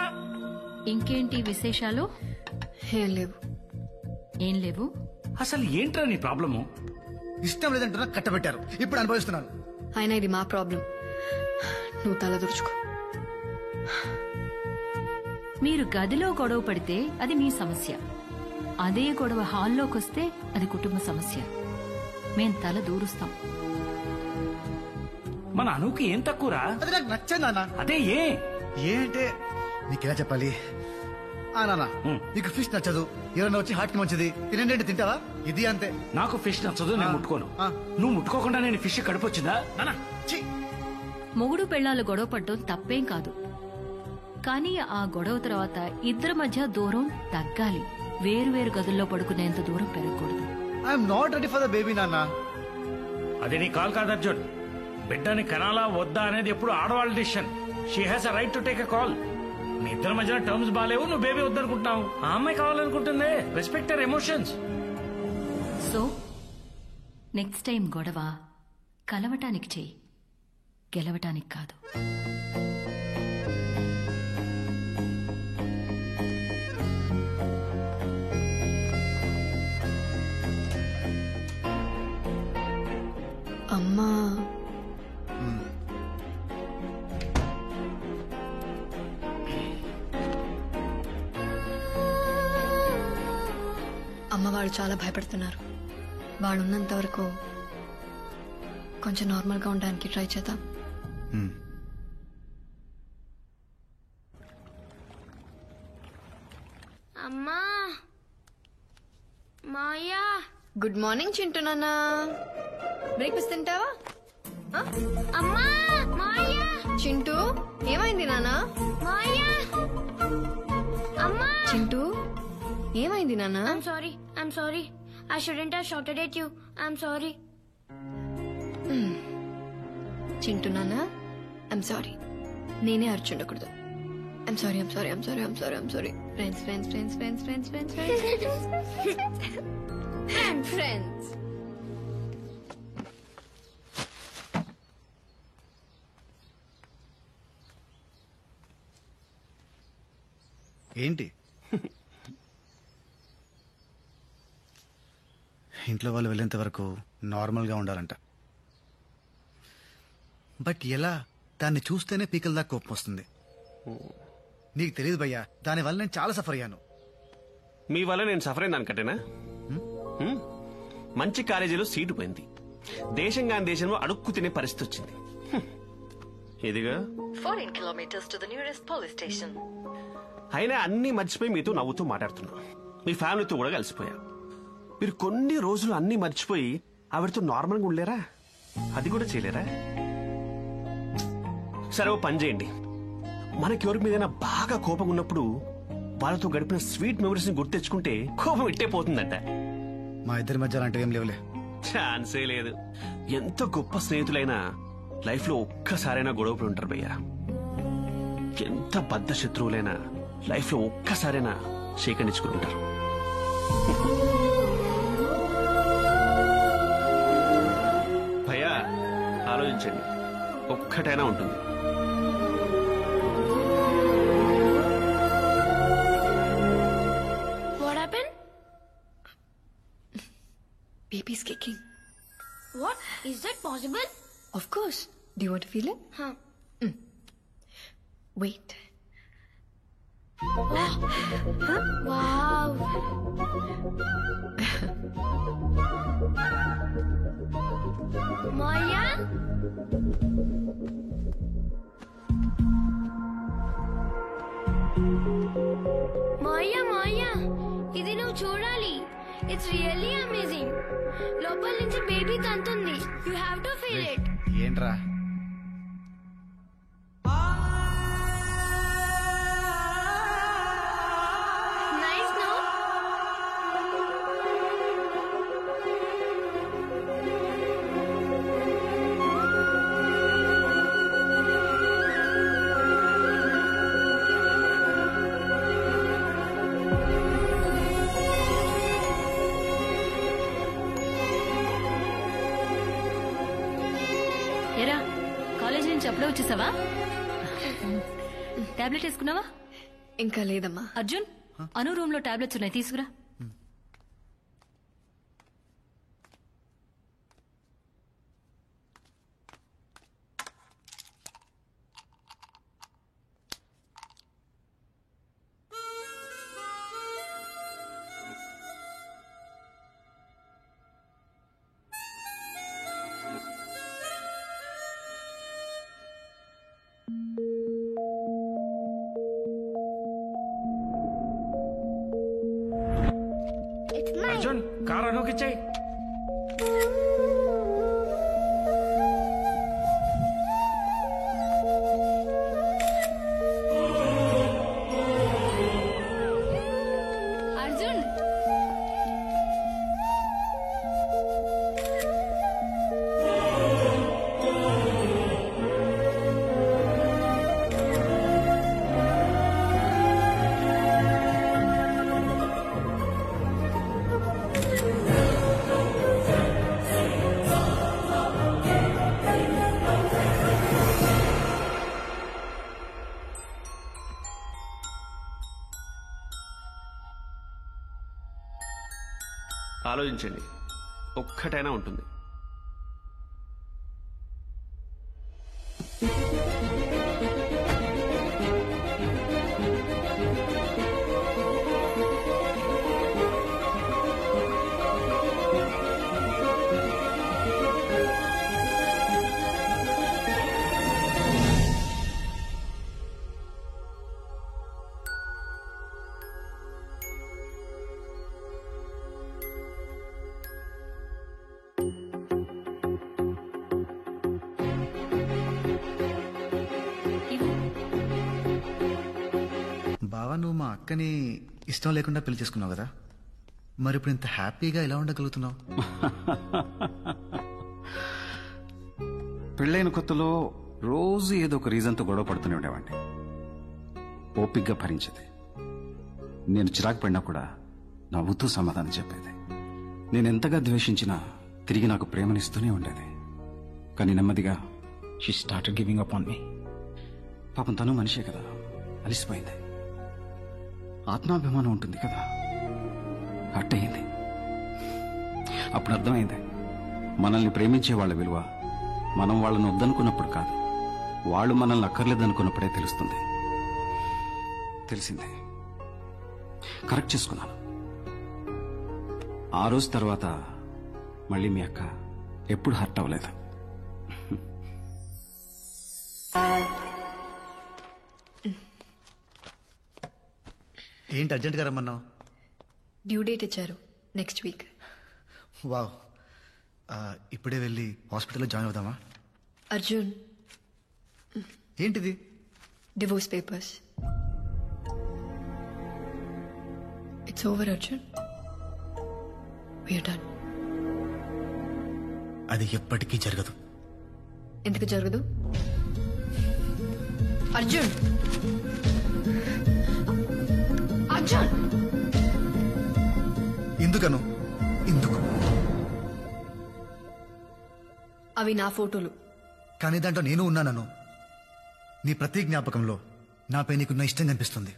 Speaker 4: ఇంకేంటి విశేషాలు?
Speaker 3: ఏం లేవు.
Speaker 4: ఏం లేవు?
Speaker 1: అసలు ఏంట్రా నీ ప్రాబ్లము?
Speaker 2: ఇష్టం లేదంటున్నా కట్టబెట్టారు, ఇప్పుడు అనుభవిస్తున్నాను.
Speaker 3: అయినా ఇది మా ప్రాబ్లం, నువ్వు తల దురుచుకో.
Speaker 4: మీరు గదిలో గొడవ పడితే అది మీ సమస్య, అదే గొడవ హాల్లోకి వస్తే అది కుటుంబ సమస్య. మేం తల దూరుస్తాం.
Speaker 1: మన అనుకి ఏం తక్కువరా?
Speaker 2: అది నాకు నచ్చదు నాన్న.
Speaker 1: అదే ఏ
Speaker 2: అంటే నీకెలా చెప్పాలి? నాన్న నీకు ఫిష్ నచ్చదు, ఎవరన్నా వచ్చి హార్ట్ కి మంచిది తినండి తింటావా? ఇది అంతే.
Speaker 1: నాకు ఫిష్ నచ్చదు, నేను ముట్టుకోను. నువ్వు ముట్టుకోకుండా నేను ఫిష్ కడుపొచ్చిందా?
Speaker 4: మొగుడు పెళ్ళాలు గొడవ పడ్డం తప్పేం కాదు, కానీ ఆ గొడవ తర్వాత ఇద్దరి మధ్య దూరం తగ్గాలి. వేరు గదుల్లో పడుకునేంత దూరం పెరగకూడదు.
Speaker 2: I'm not ready for the baby నాన్న.
Speaker 1: అది నీ కాల్ కాదు అర్జున్. బిడ్డని కనాలా వద్దా అనేది ఎప్పుడు ఆడవాళ్ళ decision. She has a right to take a call. మీ ఇద్దరి మధ్యన టర్మ్స్ బాలేవు, నువ్వు బేబీ వద్దనుకుంటున్నావు, ఆ అమ్మాయి కావాలనుకుంటుంది. Respect her emotions.
Speaker 4: So next time గొడవ కలవటానికి చెయ్యి, గెలవటానికి కాదు.
Speaker 3: అమ్మా అమ్మ వాళ్ళు చాలా భయపడుతున్నారు. వాళ్ళు ఉన్నంత వరకు కొంచెం నార్మల్గా ఉండడానికి ట్రై చేద్దాం.
Speaker 5: అమ్మా, మాయా.
Speaker 3: గుడ్ మార్నింగ్ చింటూ నాన్న. బ్రేక్ఫాస్ట్ తింటావా?
Speaker 5: అమ్మా, మాయా.
Speaker 3: చింటూ ఏమైంది నాన్న?
Speaker 5: అమ్మా
Speaker 3: చింటూ ఏమైంది నాన్న?
Speaker 5: I'm sorry. I shouldn't have shouted at you. I'm sorry.
Speaker 3: Chintu నాన్న ఐమ్ సారీ. నేనే అర్చుండకూడదు. I'm sorry. Friends.
Speaker 2: ఏంటి ఇంట్లో వాళ్ళు వెళ్ళేంత వరకు నార్మల్గా ఉండాలంట. బట్ ఎలా? దాన్ని చూస్తేనే పీకల దాకా కోపం వస్తుంది. నీకు తెలియదు భయ్యా, దానివల్ల నేను చాలా సఫర్ అయ్యాను.
Speaker 12: మీ వల్ల నేను సఫర్ అయిన దానికంటేనా? మంచి కాలేజీలో సీటు పోయింది, దేశం కాని దేశంలో అడుక్కు తినే పరిస్థితి వచ్చింది. ఇదిగా
Speaker 6: 14 kilometers to the nearest police station.
Speaker 12: అయినా అన్ని మర్చిపోయి మీతో నవ్వుతూ మాట్లాడుతున్నా. మీ ఫ్యామిలీతో కూడా కలిసిపోయా. మీరు కొన్ని రోజులు అన్ని మర్చిపోయి ఆవిడతో నార్మల్గా ఉండలేరా? అది కూడా చేయలేరా? సరే ఓ పని చేయండి, మనకి ఎవరి మీదైనా బాగా కోపం ఉన్నప్పుడు వాళ్ళతో గడిపిన స్వీట్ మెమరీస్ ని గుర్తు తెచ్చుకుంటే కోపం ఇట్టే పోతుందంట.
Speaker 2: మా ఇద్దరి మధ్య అలాంటివి ఏం లేవులే.
Speaker 12: ఛాన్సే లేదు. ఎంత గొప్ప స్నేహితులైనా లైఫ్ లో ఒక్కసారైనా గొడవపడి ఉంటారు భయ్యా. ఎంత బద్ధ శత్రువులైనా లైఫ్ లో ఒక్కసారైనా షేకనిచ్చుకుంటారు. భయ్యా ఆలోచించండి, ఒక్కటైనా ఉంటుంది.
Speaker 5: What happened?
Speaker 3: Baby's kicking.
Speaker 5: What? Is that possible?
Speaker 3: Of course. Do you want to feel it?
Speaker 5: Huh.
Speaker 3: Wait.
Speaker 5: Wow. Maya? Maya, ఇది నువ్వు చూడాలి. It's really amazing. లోపల నుంచి బేబీ తంతుంది. You have to feel it.
Speaker 2: ఏంట్రా?
Speaker 5: Nice no?
Speaker 4: ఎరా college నుంచి అప్పుడే వచ్చేసావా? టాబ్లెట్ వేసుకున్నావా?
Speaker 3: ఇంకా లేదమ్మా.
Speaker 4: అర్జున్, అను రూమ్ లో టాబ్లెట్స్ ఉన్నాయి, తీసుకురా.
Speaker 1: అర్జున్, కార్ అనుకిచ్చాయి.
Speaker 17: అర్జున్,
Speaker 12: ఆలోచించండి, ఒక్కటైనా ఉంటుంది.
Speaker 2: అక్కని ఇష్టం లేకుండా పెళ్లి చేసుకున్నావు కదా, మరి ఇప్పుడు ఇంత హ్యాపీగా ఎలా ఉండగలుగుతున్నావు?
Speaker 11: పెళ్ళైన కొత్తలో రోజు ఏదో ఒక రీజన్తో గొడవ పడుతూనే ఉండేవాడిని. ఓపిగ్గా భరించేది. నేను చిరాకు పడినా కూడా నవ్వుతూ సమాధానం చెప్పేది. నేను ఎంతగా ద్వేషించినా తిరిగి నాకు ప్రేమనిస్తూనే ఉండేది. కానీ నెమ్మదిగా she started giving up on me. పాపం తను మనిషే కదా, అలిసిపోయింది. ఆత్మాభిమానం ఉంటుంది కదా, అట్టయింది. అప్పుడు అర్థమైంది, మనల్ని ప్రేమించే వాళ్ళ విలువ మనం వాళ్ళని వద్దనుకున్నప్పుడు కాదు, వాళ్ళు మనల్ని అక్కర్లేదనుకున్నప్పుడే తెలుస్తుంది. తెలిసిందే, కరెక్ట్ చేసుకున్నాను. ఆ రోజు తర్వాత మళ్ళీ మీ అక్క ఎప్పుడు హర్ట్ అవ్వలేదు.
Speaker 2: ఏంటి అర్జెంట్గా రమ్మన్నావు?
Speaker 3: డ్యూ డేట్ ఇచ్చారు, నెక్స్ట్ వీక్.
Speaker 2: వావ్, ఇప్పుడే వెళ్ళి హాస్పిటల్లో జాయిన్ అవుదామా?
Speaker 3: అర్జున్,
Speaker 2: ఏంటిది?
Speaker 3: Divorce papers. It's over Arjun, we're done.
Speaker 2: అది ఎప్పటికీ జరగదు.
Speaker 3: ఎందుకు జరగదు? అర్జున్, అర్జున్,
Speaker 2: ఎందుకను? ఎందుకు?
Speaker 3: అవి నా ఫోటోలు.
Speaker 2: కానీ దాంట్లో నేను ఉన్నానను. నీ ప్రతి జ్ఞాపకంలో నాపై నీకున్న ఇష్టం కనిపిస్తుంది.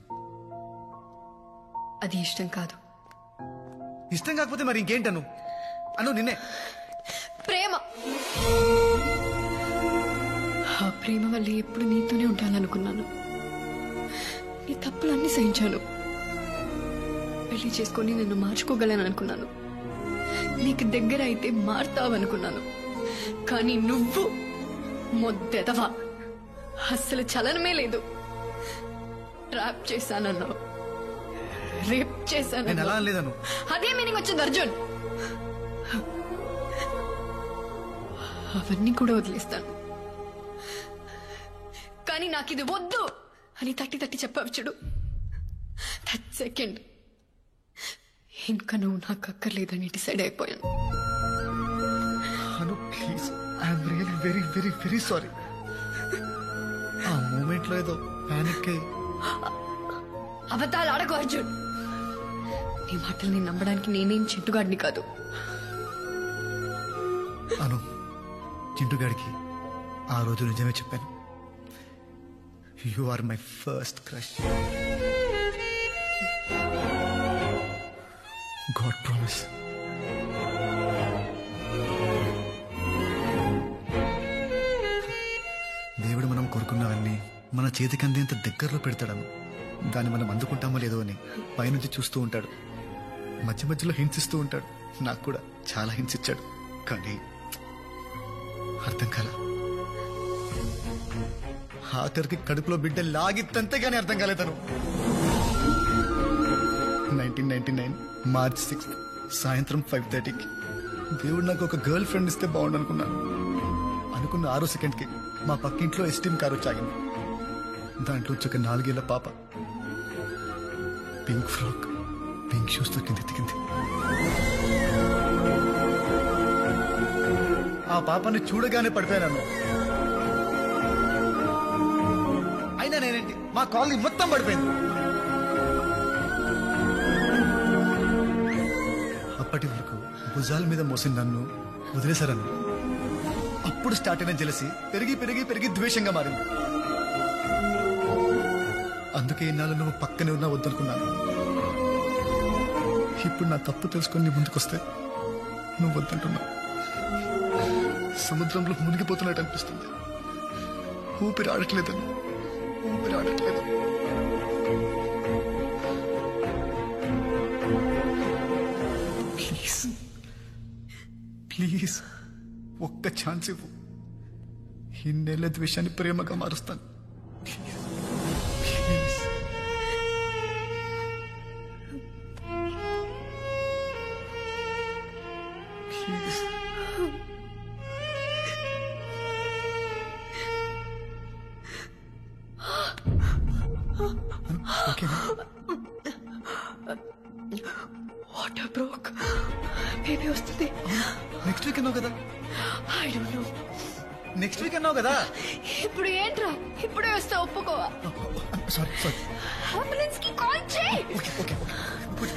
Speaker 3: అది ఇష్టం కాదు.
Speaker 2: ఇష్టం కాకపోతే మరి ఇంకేంటను? అను నిన్నే.
Speaker 3: ప్రేమ. ఆ ప్రేమ వల్ల ఎప్పుడు నీతోనే ఉంటాననుకున్నాను. నీ తప్పులన్నీ సహించాను. పెళ్లి చేసుకొని నిన్ను మార్చుకోగలను అనుకున్నాను. నీకు దగ్గర అయితే మారుతావనుకున్నాను. కానీ నువ్వు మొద్దెదవా, అస్సలు చలనమే లేదు. ట్రాప్ చేశానన్నావు, రేప్ చేశాను. అదే మీనింగ్ వచ్చింది అర్జున్. అవన్నీ కూడా వదిలేస్తాను. కానీ నాకు ఇది వద్దు అని తట్టి చెప్పావు చూడు, దట్ సెకండ్ ఇంకా నువ్వు నాకు అక్కర్లేదని డిసైడ్ అయిపోయాను.
Speaker 2: Please, I'm really very very very sorry. ఆ మూమెంట్ లో ఏదో పానిక్ అయ్యి.
Speaker 3: అబద్ధాలు ఆడకు అర్జున్. నీ మాటల్ని నమ్మడానికి నేనేం చింటుగాడిని కాదు.
Speaker 2: అను, చింటుగాడికి ఆ రోజు నిజమే చెప్పాను. You are my first crush. God promise. దేవుడు మనం కోరుకున్నవన్నీ మన చేతికి అందేంత దగ్గరలో పెడతాడను. దాన్ని మనం అందుకుంటామో లేదో అని పైనుంచి చూస్తూ ఉంటాడు. మధ్య మధ్యలో హింసిస్తూ ఉంటాడు. నాకు కూడా చాలా హింసించాడు, కానీ అర్థం కాల. ఆఖరికి కడుపులో బిడ్డ లాగిత్తంతే కానీ అర్థం కాలేదను. 1999 మార్చ్ 6 సాయంత్రం 5:30కి దేవుడు నాకు ఒక గర్ల్ ఫ్రెండ్ ఇస్తే బాగుండు అనుకున్నాను. అనుకున్న 6 సెకండ్కి మా పక్కింట్లో ఎస్టీమ్ కారు వచ్చాగింది. దాంట్లో ఒక 4 ఏళ్ల పాప పింక్ ఫ్రాక్, పింక్ షూస్ తో కింద ఎత్తికింది. ఆ పాపని చూడగానే పడిపోయాను. అయినా నేనేంటి, మా కాలనీ మొత్తం పడిపోయింది. అప్పటి వరకు భుజాల మీద మోసిన నన్ను వదిలేశారను. అప్పుడు స్టార్ట్ అయిన జెలసీ పెరిగి పెరిగి పెరిగి ద్వేషంగా మారింది. అందుకే ఇన్నాళ్ళు నువ్వు పక్కనే ఉన్నా వద్దనుకున్నాను. ఇప్పుడు నా తప్పు తెలుసుకొని నీ ముందుకొస్తే నువ్వు వద్దంటున్నావు. సముద్రంలో మునిగిపోతున్నట్టు అనిపిస్తుంది. ఊపిరి ఆడట్లేదని, ఊపిరి ఆడట్లేదు. ప్లీజ్ ప్లీజ్ ఒక్క ఛాన్స్ ఇవ్వు. ఇన్నేళ్ల ద్వేషాన్ని ప్రేమగా మారుస్తాను. ప్లీజ్. ప్లీజ్. ఓకేనా?
Speaker 3: బేబీ వస్తుంది.
Speaker 2: నెక్స్ట్ వీక్ అన్నావు కదా.
Speaker 3: I don't know.
Speaker 2: Next week అన్నావు కదా.
Speaker 3: ఇప్పుడు ఏంట్రా ఇప్పుడే వస్తా ఒప్పుకోవా?
Speaker 2: Sorry sorry.
Speaker 3: అంబులెన్స్ కి కాల్ చేయి.
Speaker 2: Okay okay okay.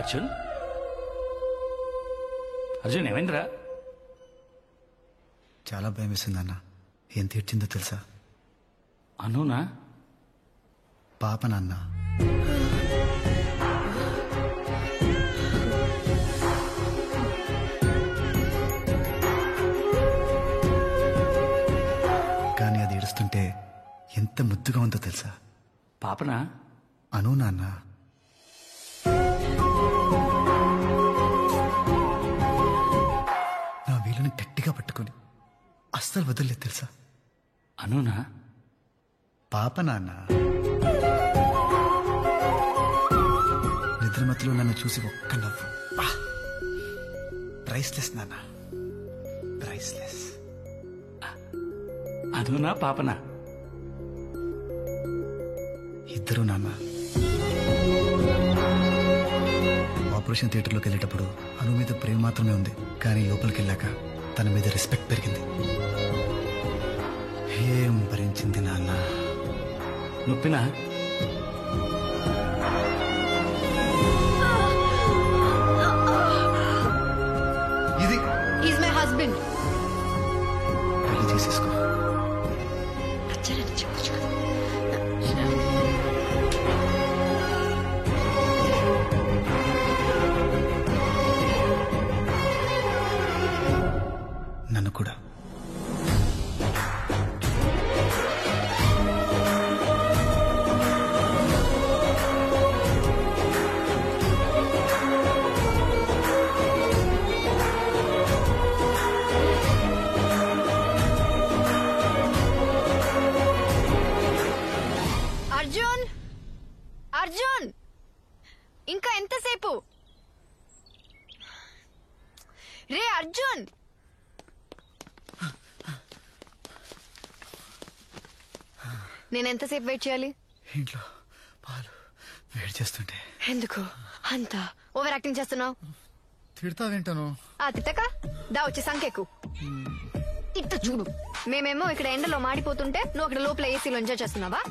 Speaker 1: Arjun Arjun ఏమైందిరా?
Speaker 2: చాలా భయం వేసింది అన్న. ఎంత ఏడ్చిందో తెలుసా?
Speaker 1: అనునా?
Speaker 2: పాప నాన్న. కానీ అది ఏడుస్తుంటే ఎంత ముద్దుగా ఉందో తెలుసా?
Speaker 1: పాపనా?
Speaker 2: అను నాన్న. నా వీలుని గట్టిగా పట్టుకొని అస్సలు వదలలేదు తెలుసా?
Speaker 1: అనునా?
Speaker 2: పాప నాన్న. నిద్రమతిలో నన్ను చూసి ఒక్క నవ్వు. ప్రైస్లెస్ నాన్న, ప్రైస్లెస్.
Speaker 1: అనునా పాపనా?
Speaker 2: ఇద్దరు నాన్న. ఆపరేషన్ థియేటర్లోకి వెళ్ళేటప్పుడు అను మీద ప్రేమ మాత్రమే ఉంది, కానీ లోపలికి వెళ్ళాక తన మీద రెస్పెక్ట్ పెరిగింది. ఏం భరించింది నాన్న.
Speaker 1: నొప్పినా?
Speaker 2: ఇది
Speaker 3: ఈజ్ మై హస్బెండ్.
Speaker 2: పెళ్లి చేసేసుకో.
Speaker 3: నచ్చలని చెప్పొచ్చు కదా.
Speaker 2: నన్ను కూడా.
Speaker 3: అర్జున్, అర్జున్, ఇంకా ఎంతసేపు? రే అర్జున్. నేను ఎంతసేపు వెయిట్ చేయాలి?
Speaker 2: ఇంట్లో పాలు వేడి చేస్తుంటే.
Speaker 3: ఎందుకు అంత ఓవర్ యాక్టింగ్ చేస్తున్నావు?
Speaker 2: తిడతా వింటాను.
Speaker 3: ఆ తిట్టక దా వచ్చి సంఖ్యకు. ఇట్ట చూడు, మేమేమో ఇక్కడ ఎండలో మాడిపోతుంటే నువ్వు అక్కడ లోపల ఏసీలో ఎంజాయ్ చేస్తున్నావా?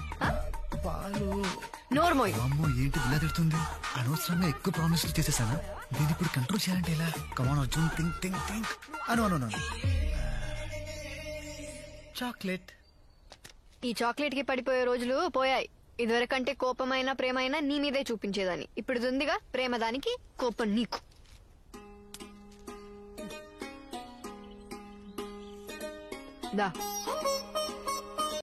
Speaker 2: పాలు.
Speaker 3: నోర్మోయ్.
Speaker 2: అమ్మో ఏంటి ఇలా తిడుతుంది? అనవసరంగా ఎక్కువ ప్రామిస్లు చేసేసాను. దీన్ని ఇప్పుడు కంట్రోల్ చేయాలంటే ఇలా? కమాన్ అర్జున్, థింక్ థింక్ థింక్. అను చాక్లెట్.
Speaker 3: ఈ చాక్లెట్ కి పడిపోయే రోజులు పోయాయి. ఇదివరకంటే కోపమైనా ప్రేమైనా నీ మీదే చూపించేదాన్ని. ఇప్పుడు ఇది ఉందిగా, ప్రేమ దానికి, కోపం నీకు. దా